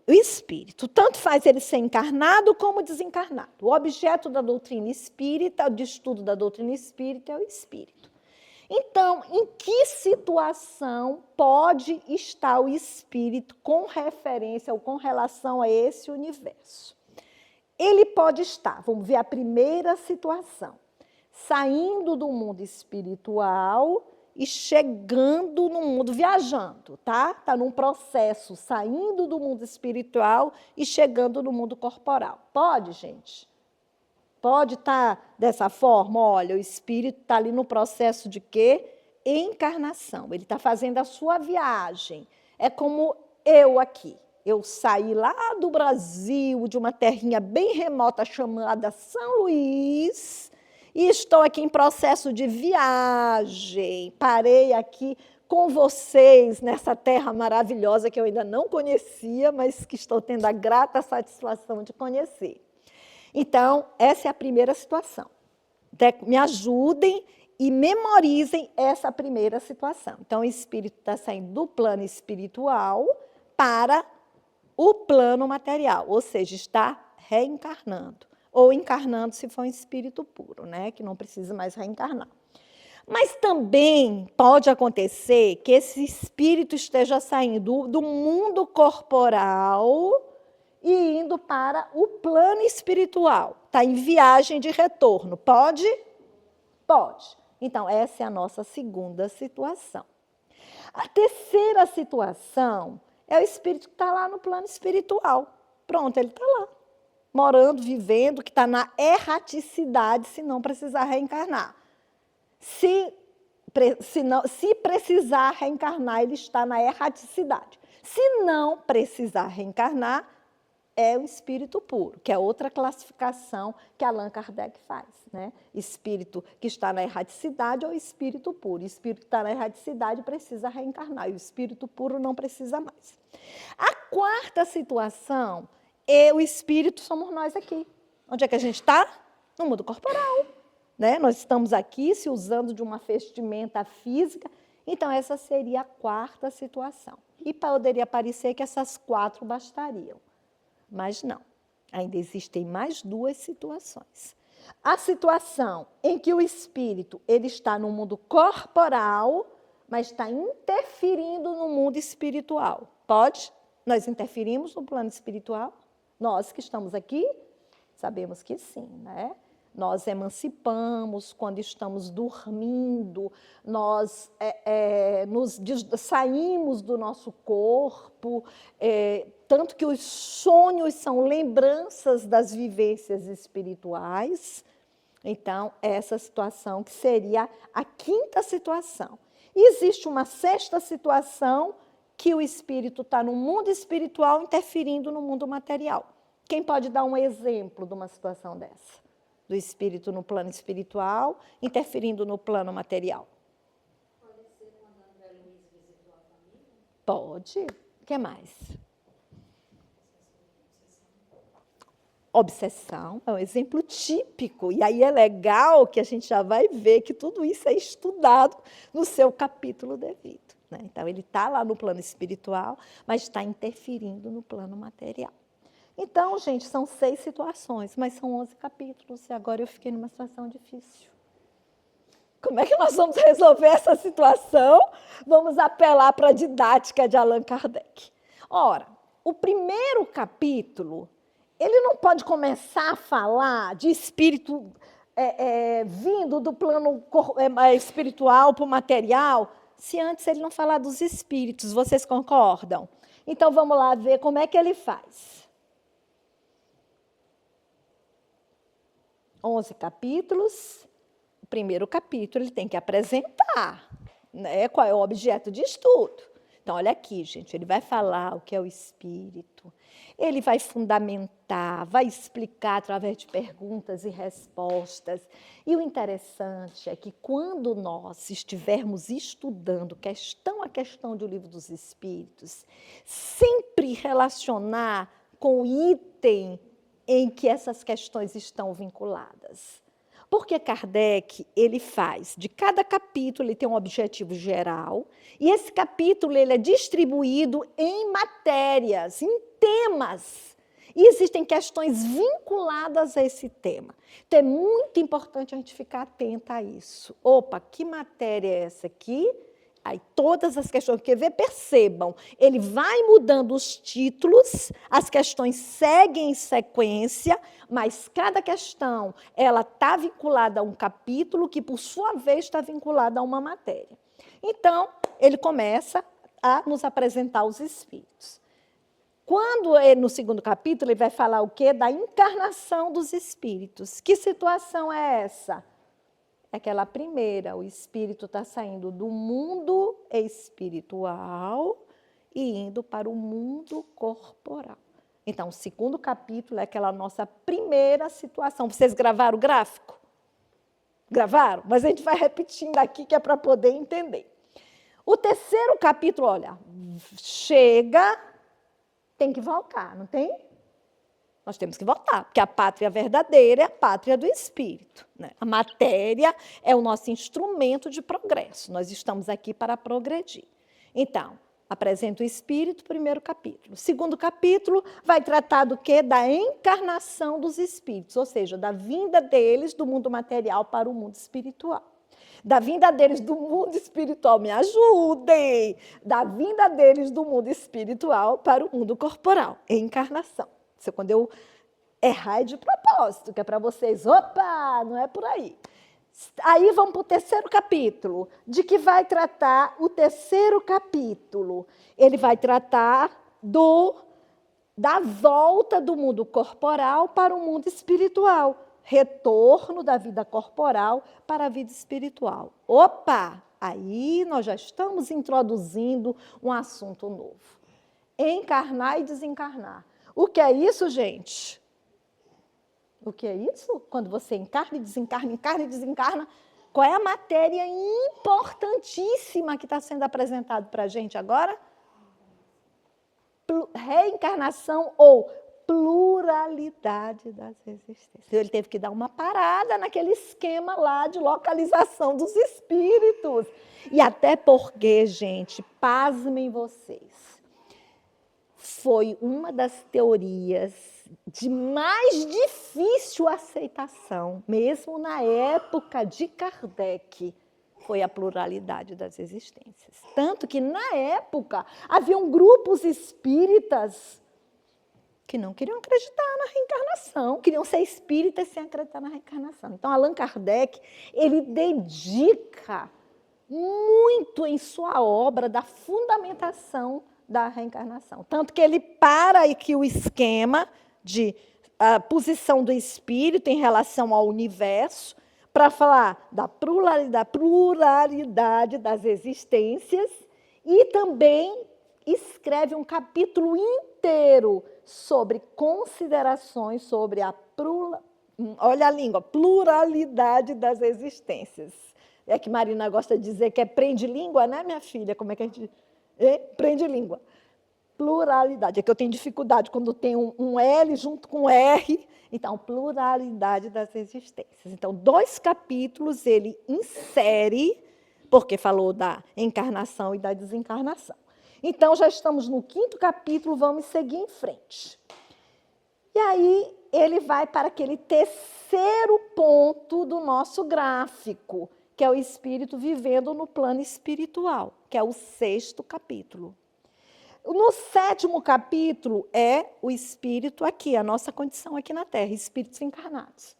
tanto faz ele ser encarnado como desencarnado. O objeto da doutrina espírita, de estudo da doutrina espírita, é o espírito. Então, em que situação pode estar o espírito com referência ou com relação a esse universo? Ele pode estar, vamos ver a primeira situação, saindo do mundo espiritual e chegando no mundo, viajando, tá? Está num processo, saindo do mundo espiritual e chegando no mundo corporal. Pode, gente? Pode estar dessa forma? Olha, o espírito está ali no processo de quê? Encarnação. Ele está fazendo a sua viagem. É como eu aqui. Eu saí lá do Brasil, de uma terrinha bem remota chamada São Luís, e estou aqui em processo de viagem. Parei aqui com vocês nessa terra maravilhosa que eu ainda não conhecia, mas que estou tendo a grata satisfação de conhecer. Então, essa é a primeira situação. Me ajudem e memorizem essa primeira situação. Então, o espírito está saindo do plano espiritual para o plano material, ou seja, está reencarnando, ou encarnando se for um espírito puro, né, que não precisa mais reencarnar. Mas também pode acontecer que esse espírito esteja saindo do mundo corporal e indo para o plano espiritual. Está em viagem de retorno. Pode? Pode. Então, essa é a nossa segunda situação. A terceira situação é o espírito que está lá no plano espiritual. Pronto, ele está lá, morando, vivendo, que está na erraticidade, se não precisar reencarnar. Se precisar reencarnar, ele está na erraticidade. Se não precisar reencarnar, é o espírito puro, que é outra classificação que Allan Kardec faz, né? Espírito que está na erraticidade ou espírito puro. O espírito que está na erraticidade precisa reencarnar, e o espírito puro não precisa mais. A quarta situação é o espírito, somos nós aqui. Onde é que a gente está? No mundo corporal. Né? Nós estamos aqui se usando de uma vestimenta física, então essa seria a quarta situação. E poderia parecer que essas 4 bastariam, mas não. Ainda existem mais 2 situações. A situação em que o espírito ele está no mundo corporal, mas está interferindo no mundo espiritual. Pode? Nós interferimos no plano espiritual? Nós que estamos aqui, sabemos que sim, né? Nós emancipamos quando estamos dormindo, nós saímos do nosso corpo, tanto que os sonhos são lembranças das vivências espirituais. Então, essa situação que seria a quinta situação. E existe uma sexta situação que o espírito está no mundo espiritual interferindo no mundo material. Quem pode dar um exemplo de uma situação dessa? Do espírito no plano espiritual, interferindo no plano material. Pode ser quando André Luiz visitou a família? Pode. O que mais? Obsessão é um exemplo típico. E aí é legal que a gente já vai ver que tudo isso é estudado no seu capítulo devido, né? Então, ele está lá no plano espiritual, mas está interferindo no plano material. Então, gente, são 6 situações, mas são 11 capítulos, e agora eu fiquei numa situação difícil. Como é que nós vamos resolver essa situação? Vamos apelar para a didática de Allan Kardec. Ora, o primeiro capítulo, ele não pode começar a falar de espírito vindo do plano espiritual para o material, se antes ele não falar dos espíritos. Vocês concordam? Então, vamos lá ver como é que ele faz. 11 capítulos, o primeiro capítulo ele tem que apresentar, né, qual é o objeto de estudo. Então, olha aqui, gente, ele vai falar o que é o espírito, ele vai fundamentar, vai explicar através de perguntas e respostas. E o interessante é que quando nós estivermos estudando questão a questão do Livro dos Espíritos, sempre relacionar com o item em que essas questões estão vinculadas. Porque Kardec, ele faz, de cada capítulo, ele tem um objetivo geral, e esse capítulo ele é distribuído em matérias, em temas. E existem questões vinculadas a esse tema. Então, é muito importante a gente ficar atenta a isso. Opa, que matéria é essa aqui? Aí todas as questões, porque percebam, ele vai mudando os títulos, as questões seguem em sequência, mas cada questão ela está vinculada a um capítulo que, por sua vez, está vinculada a uma matéria. Então, ele começa a nos apresentar os espíritos. Quando ele, no segundo capítulo, ele vai falar o quê? Da encarnação dos espíritos. Que situação é essa? Aquela primeira, o espírito está saindo do mundo espiritual e indo para o mundo corporal. Então, o segundo capítulo é aquela nossa primeira situação. Vocês gravaram o gráfico? Gravaram? Mas a gente vai repetindo aqui, que é para poder entender. O terceiro capítulo, olha, chega, tem que voltar, não tem? Nós temos que voltar, porque a pátria verdadeira é a pátria do espírito, né? A matéria é o nosso instrumento de progresso. Nós estamos aqui para progredir. Então, apresenta o espírito, primeiro capítulo. Segundo capítulo vai tratar do quê? Da encarnação dos espíritos, ou seja, da vinda deles do mundo material para o mundo espiritual. Da vinda deles do mundo espiritual, me ajudem! Da vinda deles do mundo espiritual para o mundo corporal, encarnação. Isso é quando eu errar de propósito, que é para vocês, opa, não é por aí. Aí vamos para o terceiro capítulo. De que vai tratar o terceiro capítulo? Ele vai tratar da volta do mundo corporal para o mundo espiritual. Retorno da vida corporal para a vida espiritual. Opa! Aí nós já estamos introduzindo um assunto novo. Encarnar e desencarnar. O que é isso, gente? O que é isso? Quando você encarna e desencarna, qual é a matéria importantíssima que está sendo apresentada para a gente agora? Reencarnação ou pluralidade das existências. Ele teve que dar uma parada naquele esquema lá de localização dos espíritos. E até porque, gente, pasmem vocês, foi uma das teorias de mais difícil aceitação, mesmo na época de Kardec, foi a pluralidade das existências. Tanto que, na época, haviam grupos espíritas que não queriam acreditar na reencarnação, queriam ser espíritas sem acreditar na reencarnação. Então, Allan Kardec, ele dedica muito em sua obra da fundamentação da reencarnação. Tanto que ele para aqui o esquema de a posição do espírito em relação ao universo, para falar da pluralidade das existências, e também escreve um capítulo inteiro sobre considerações sobre a olha a língua, pluralidade das existências. É que Marina gosta de dizer que é prende-língua, né, minha filha? Como é que a gente... prende-língua. Pluralidade. É que eu tenho dificuldade quando tem um L junto com R. Então, pluralidade das existências. Então, 2 capítulos ele insere, porque falou da encarnação e da desencarnação. Então, já estamos no 5º capítulo, vamos seguir em frente. E aí, ele vai para aquele terceiro ponto do nosso gráfico, que é o espírito vivendo no plano espiritual, que é o 6º capítulo. No 7º capítulo é o espírito aqui, a nossa condição aqui na Terra, espíritos encarnados.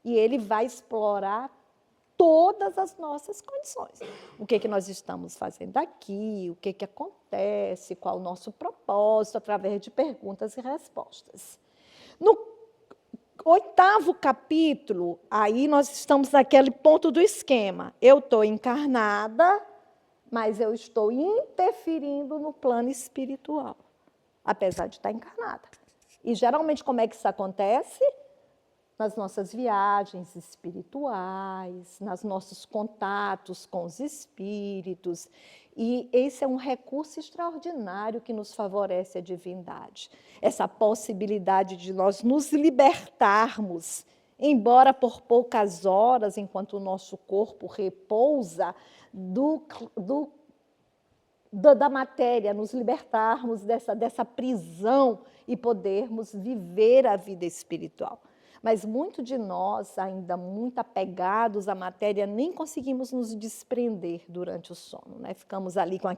E ele vai explorar todas as nossas condições. O que nós estamos fazendo aqui, o que acontece, qual o nosso propósito, através de perguntas e respostas. No 8º capítulo, aí nós estamos naquele ponto do esquema. Eu estou encarnada, mas eu estou interferindo no plano espiritual, apesar de estar encarnada. E, geralmente, como é que isso acontece? Nas nossas viagens espirituais, nos nossos contatos com os espíritos. E esse é um recurso extraordinário que nos favorece a divindade. Essa possibilidade de nós nos libertarmos, embora por poucas horas, enquanto o nosso corpo repousa, da matéria, nos libertarmos dessa prisão e podermos viver a vida espiritual. Mas muito de nós, ainda muito apegados à matéria, nem conseguimos nos desprender durante o sono, né? Ficamos ali com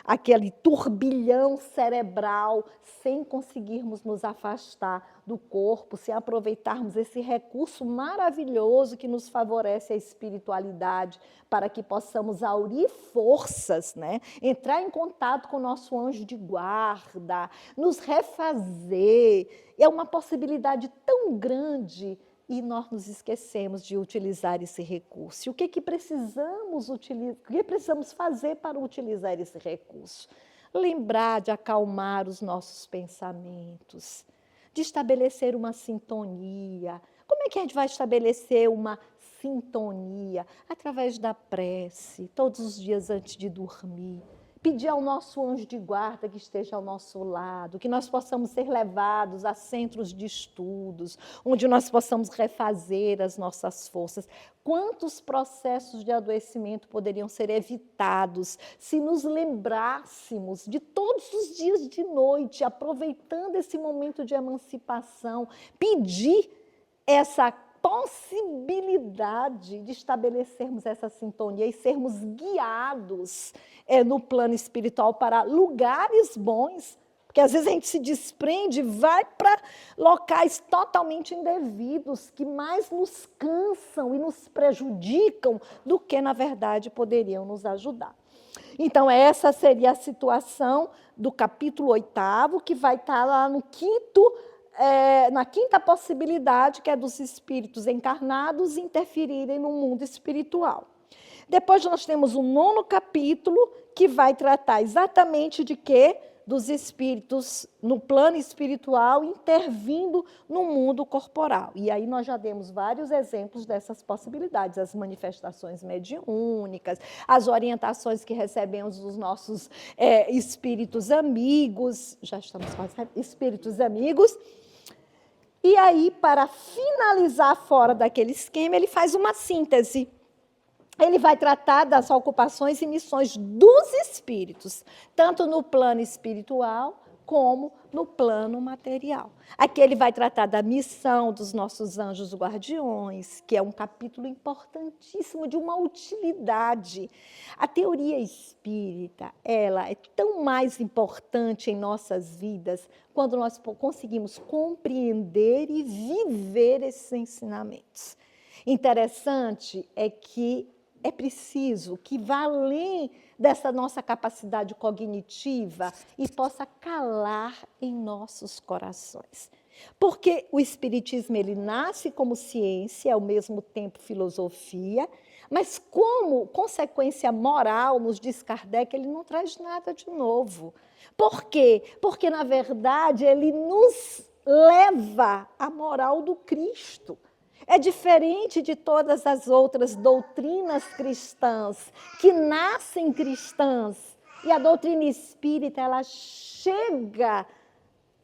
aquele turbilhão cerebral, sem conseguirmos nos afastar do corpo, sem aproveitarmos esse recurso maravilhoso que nos favorece a espiritualidade, para que possamos aurir forças, né? Entrar em contato com o nosso anjo de guarda, nos refazer. É uma possibilidade tão grande e nós nos esquecemos de utilizar esse recurso. E o que precisamos utilizar, o que precisamos fazer para utilizar esse recurso? Lembrar de acalmar os nossos pensamentos, de estabelecer uma sintonia. Como é que a gente vai estabelecer uma sintonia, através da prece, todos os dias antes de dormir. Pedir ao nosso anjo de guarda que esteja ao nosso lado, que nós possamos ser levados a centros de estudos, onde nós possamos refazer as nossas forças. Quantos processos de adoecimento poderiam ser evitados se nos lembrássemos de todos os dias de noite, aproveitando esse momento de emancipação, pedir essa possibilidade de estabelecermos essa sintonia e sermos guiados no plano espiritual para lugares bons, porque às vezes a gente se desprende e vai para locais totalmente indevidos, que mais nos cansam e nos prejudicam do que, na verdade, poderiam nos ajudar. Então, essa seria a situação do capítulo 8º, que vai estar lá no na quinta possibilidade, que é dos espíritos encarnados interferirem no mundo espiritual. Depois nós temos o 9º capítulo, que vai tratar exatamente de quê? Dos espíritos no plano espiritual intervindo no mundo corporal. E aí nós já demos vários exemplos dessas possibilidades, as manifestações mediúnicas, as orientações que recebemos dos nossos espíritos amigos, já estamos quase, espíritos amigos. E aí, para finalizar fora daquele esquema, ele faz uma síntese. Ele vai tratar das ocupações e missões dos espíritos, tanto no plano espiritual como no plano material. Aqui ele vai tratar da missão dos nossos anjos guardiões, que é um capítulo importantíssimo, de uma utilidade. A teoria espírita, ela é tão mais importante em nossas vidas quando nós conseguimos compreender e viver esses ensinamentos. Interessante é que é preciso que vá além dessa nossa capacidade cognitiva e possa calar em nossos corações. Porque o Espiritismo ele nasce como ciência, ao mesmo tempo filosofia, mas como consequência moral, nos diz Kardec, ele não traz nada de novo. Por quê? Porque, na verdade, ele nos leva à moral do Cristo. É diferente de todas as outras doutrinas cristãs, que nascem cristãs, e a doutrina espírita, ela chega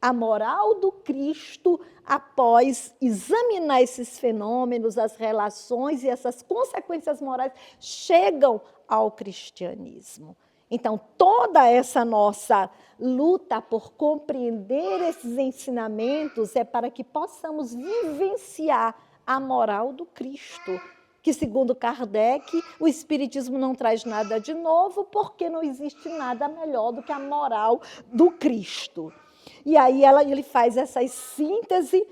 à moral do Cristo após examinar esses fenômenos, as relações e essas consequências morais chegam ao cristianismo. Então, toda essa nossa luta por compreender esses ensinamentos é para que possamos vivenciar a moral do Cristo, que, segundo Kardec, o Espiritismo não traz nada de novo, porque não existe nada melhor do que a moral do Cristo. E aí ele faz essa síntese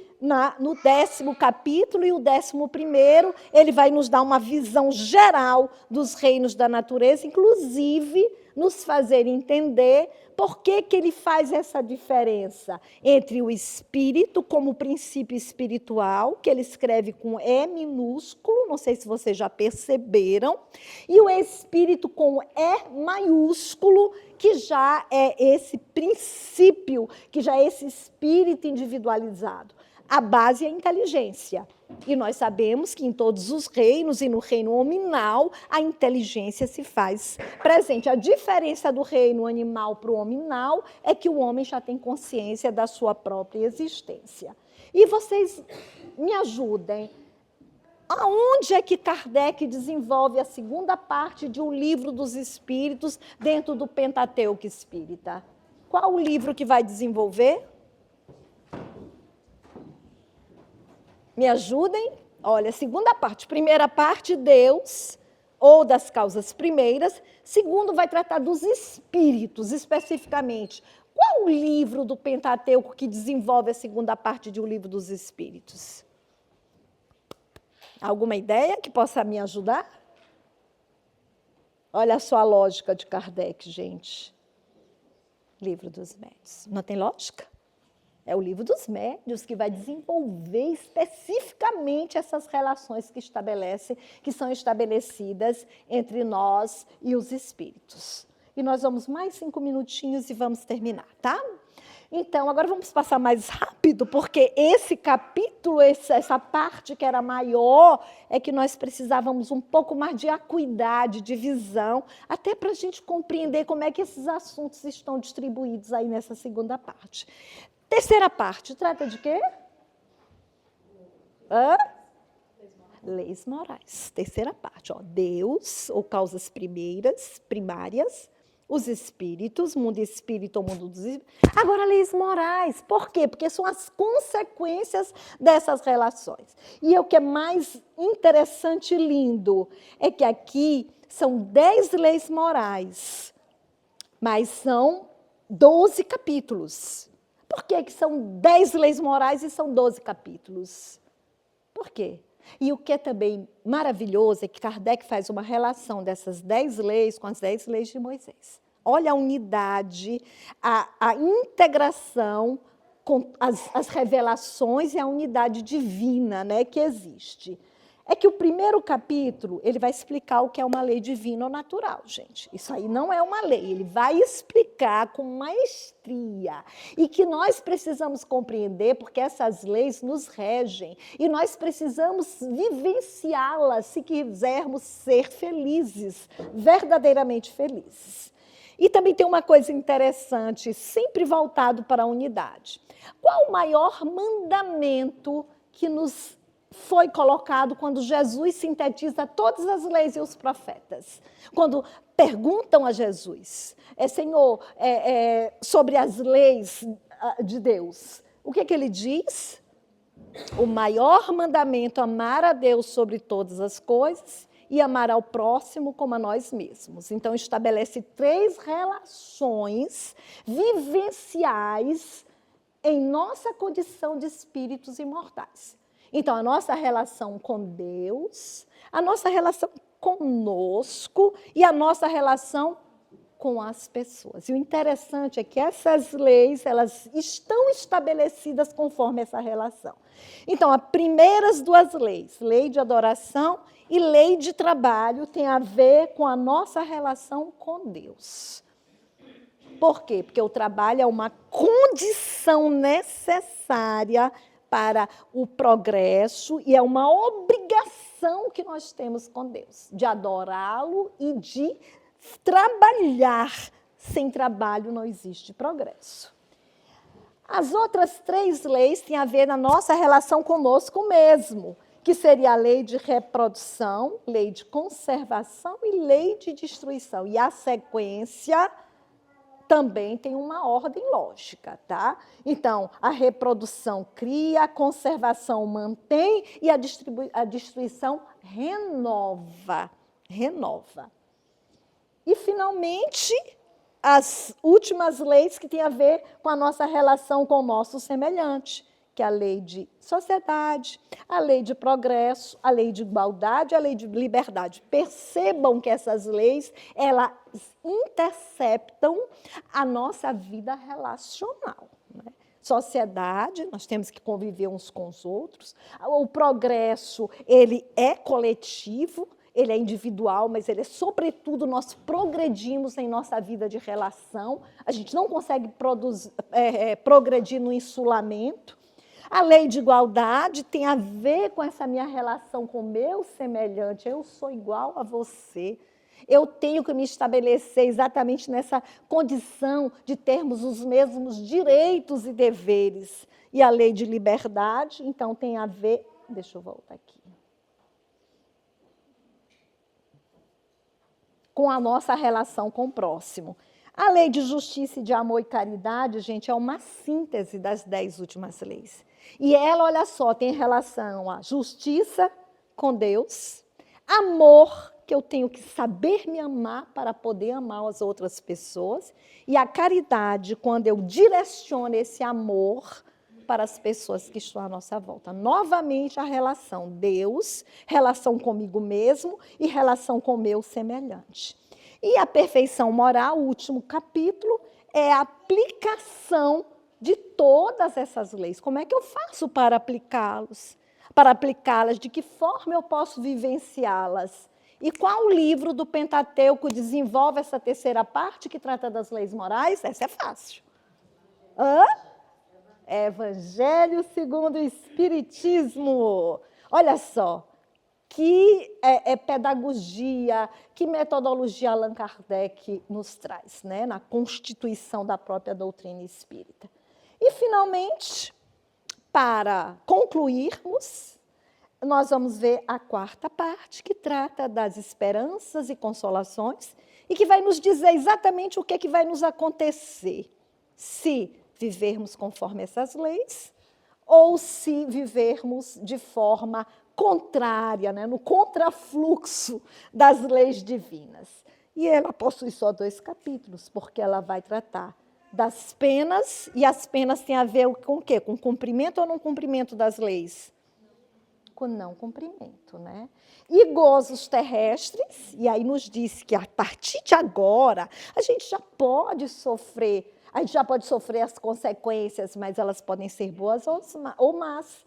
no 10º capítulo, e o 11º, ele vai nos dar uma visão geral dos reinos da natureza, inclusive nos fazer entender por que ele faz essa diferença entre o espírito como princípio espiritual, que ele escreve com E minúsculo, não sei se vocês já perceberam, e o espírito com E maiúsculo, que já é esse princípio, que já é esse espírito individualizado. A base é a inteligência. E nós sabemos que em todos os reinos e no reino hominal, a inteligência se faz presente. A diferença do reino animal para o hominal é que o homem já tem consciência da sua própria existência. E vocês me ajudem. Aonde é que Kardec desenvolve a segunda parte de O Livro dos Espíritos dentro do Pentateuco Espírita? Qual o livro que vai desenvolver? Me ajudem? Olha, segunda parte. Primeira parte, Deus, ou das causas primeiras. Segundo, vai tratar dos espíritos, especificamente. Qual o livro do Pentateuco que desenvolve a segunda parte de O Livro dos Espíritos? Alguma ideia que possa me ajudar? Olha só a lógica de Kardec, gente. Livro dos Médiuns. Não tem lógica? É o Livro dos Médiuns que vai desenvolver especificamente essas relações que são estabelecidas entre nós e os espíritos. E nós vamos mais 5 minutinhos e vamos terminar, tá? Então, agora vamos passar mais rápido, porque esse capítulo, essa parte que era maior, é que nós precisávamos um pouco mais de acuidade, de visão, até para a gente compreender como é que esses assuntos estão distribuídos aí nessa segunda parte. Terceira parte, trata de quê? Leis morais. Terceira parte, ó, Deus, ou causas primárias, os espíritos, mundo espírito ou mundo dos espíritos. Agora, leis morais. Por quê? Porque são as consequências dessas relações. E o que é mais interessante e lindo é que aqui são 10 leis morais, mas são 12 capítulos. Por que são 10 leis morais e são 12 capítulos? Por quê? E o que é também maravilhoso é que Kardec faz uma relação dessas 10 leis com as 10 leis de Moisés. Olha a unidade, a integração com as revelações e a unidade divina, né, que existe. É que o primeiro capítulo, ele vai explicar o que é uma lei divina ou natural, gente. Isso aí não é uma lei, ele vai explicar com maestria. E que nós precisamos compreender, porque essas leis nos regem. E nós precisamos vivenciá-las se quisermos ser felizes, verdadeiramente felizes. E também tem uma coisa interessante, sempre voltado para a unidade. Qual o maior mandamento que nos foi colocado quando Jesus sintetiza todas as leis e os profetas? Quando perguntam a Jesus, Senhor, sobre as leis de Deus, o que ele diz? O maior mandamento, amar a Deus sobre todas as coisas e amar ao próximo como a nós mesmos. Então, estabelece 3 relações vivenciais em nossa condição de espíritos imortais. Então, a nossa relação com Deus, a nossa relação conosco e a nossa relação com as pessoas. E o interessante é que essas leis, elas estão estabelecidas conforme essa relação. Então, as primeiras 2 leis, lei de adoração e lei de trabalho, tem a ver com a nossa relação com Deus. Por quê? Porque o trabalho é uma condição necessária para o progresso e é uma obrigação que nós temos com Deus, de adorá-lo e de trabalhar. Sem trabalho não existe progresso. As outras 3 leis têm a ver na nossa relação conosco mesmo, que seria a lei de reprodução, lei de conservação e lei de destruição. E a sequência também tem uma ordem lógica, tá? Então, a reprodução cria, a conservação mantém e a destruição renova. E, finalmente, as últimas leis que têm a ver com a nossa relação com o nosso semelhante, que é a lei de sociedade, a lei de progresso, a lei de igualdade, a lei de liberdade. Percebam que essas leis, elas interceptam a nossa vida relacional, né? Sociedade, nós temos que conviver uns com os outros. O progresso, ele é coletivo, ele é individual, mas ele é, sobretudo, nós progredimos em nossa vida de relação. A gente não consegue progredir no insulamento. A lei de igualdade tem a ver com essa minha relação com o meu semelhante. Eu sou igual a você. Eu tenho que me estabelecer exatamente nessa condição de termos os mesmos direitos e deveres. E a lei de liberdade, então, tem a ver... Deixa eu voltar aqui. Com a nossa relação com o próximo. A lei de justiça e de amor e caridade, gente, é uma síntese das 10 últimas leis. E ela, olha só, tem relação à justiça com Deus, amor, que eu tenho que saber me amar para poder amar as outras pessoas, e a caridade, quando eu direciono esse amor para as pessoas que estão à nossa volta. Novamente, a relação Deus, relação comigo mesmo e relação com o meu semelhante. E a perfeição moral, o último capítulo, é a aplicação de todas essas leis. Como é que eu faço para aplicá-las? Para aplicá-las, de que forma eu posso vivenciá-las? E qual livro do Pentateuco desenvolve essa terceira parte que trata das leis morais? Essa é fácil. Hã? Evangelho segundo o Espiritismo. Olha só, que pedagogia, que metodologia Allan Kardec nos traz, né, na constituição da própria doutrina espírita. E, finalmente, para concluirmos, nós vamos ver a quarta parte, que trata das esperanças e consolações, e que vai nos dizer exatamente o que é que vai nos acontecer se vivermos conforme essas leis, ou se vivermos de forma contrária, né, no contrafluxo das leis divinas. E ela possui só 2 capítulos, porque ela vai tratar das penas, e as penas têm a ver com o quê? Com cumprimento ou não cumprimento das leis? Com não cumprimento, né? E gozos terrestres, e aí nos diz que a partir de agora a gente já pode sofrer as consequências, mas elas podem ser boas ou más.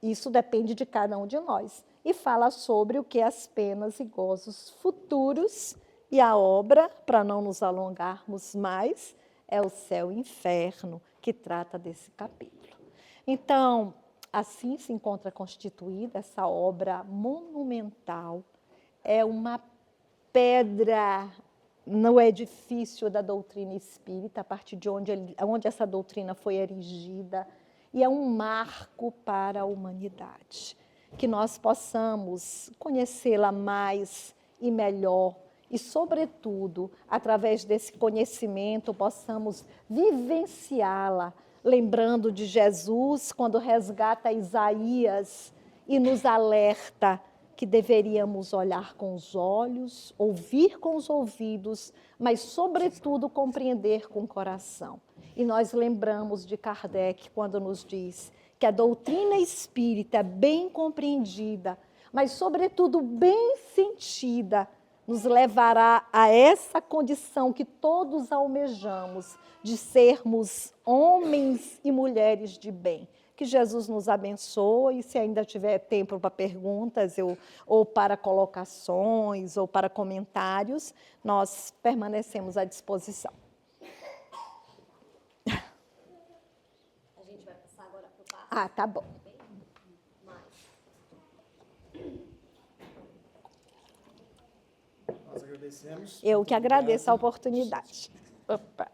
Isso depende de cada um de nós. E fala sobre o que as penas e gozos futuros, e a obra, para não nos alongarmos mais, é o Céu e Inferno, que trata desse capítulo. Então, assim se encontra constituída essa obra monumental, é uma pedra no edifício da doutrina espírita, a partir de onde essa doutrina foi erigida, e é um marco para a humanidade. Que nós possamos conhecê-la mais e melhor, e, sobretudo, através desse conhecimento, possamos vivenciá-la, lembrando de Jesus, quando resgata Isaías e nos alerta que deveríamos olhar com os olhos, ouvir com os ouvidos, mas, sobretudo, compreender com o coração. E nós lembramos de Kardec quando nos diz que a doutrina espírita, bem compreendida, mas, sobretudo, bem sentida, nos levará a essa condição que todos almejamos, de sermos homens e mulheres de bem. Que Jesus nos abençoe, e se ainda tiver tempo para perguntas, ou para colocações, ou para comentários, nós permanecemos à disposição. A gente vai passar agora para o passo. Ah, tá bom. Nós agradecemos. Eu que agradeço a oportunidade. Opa.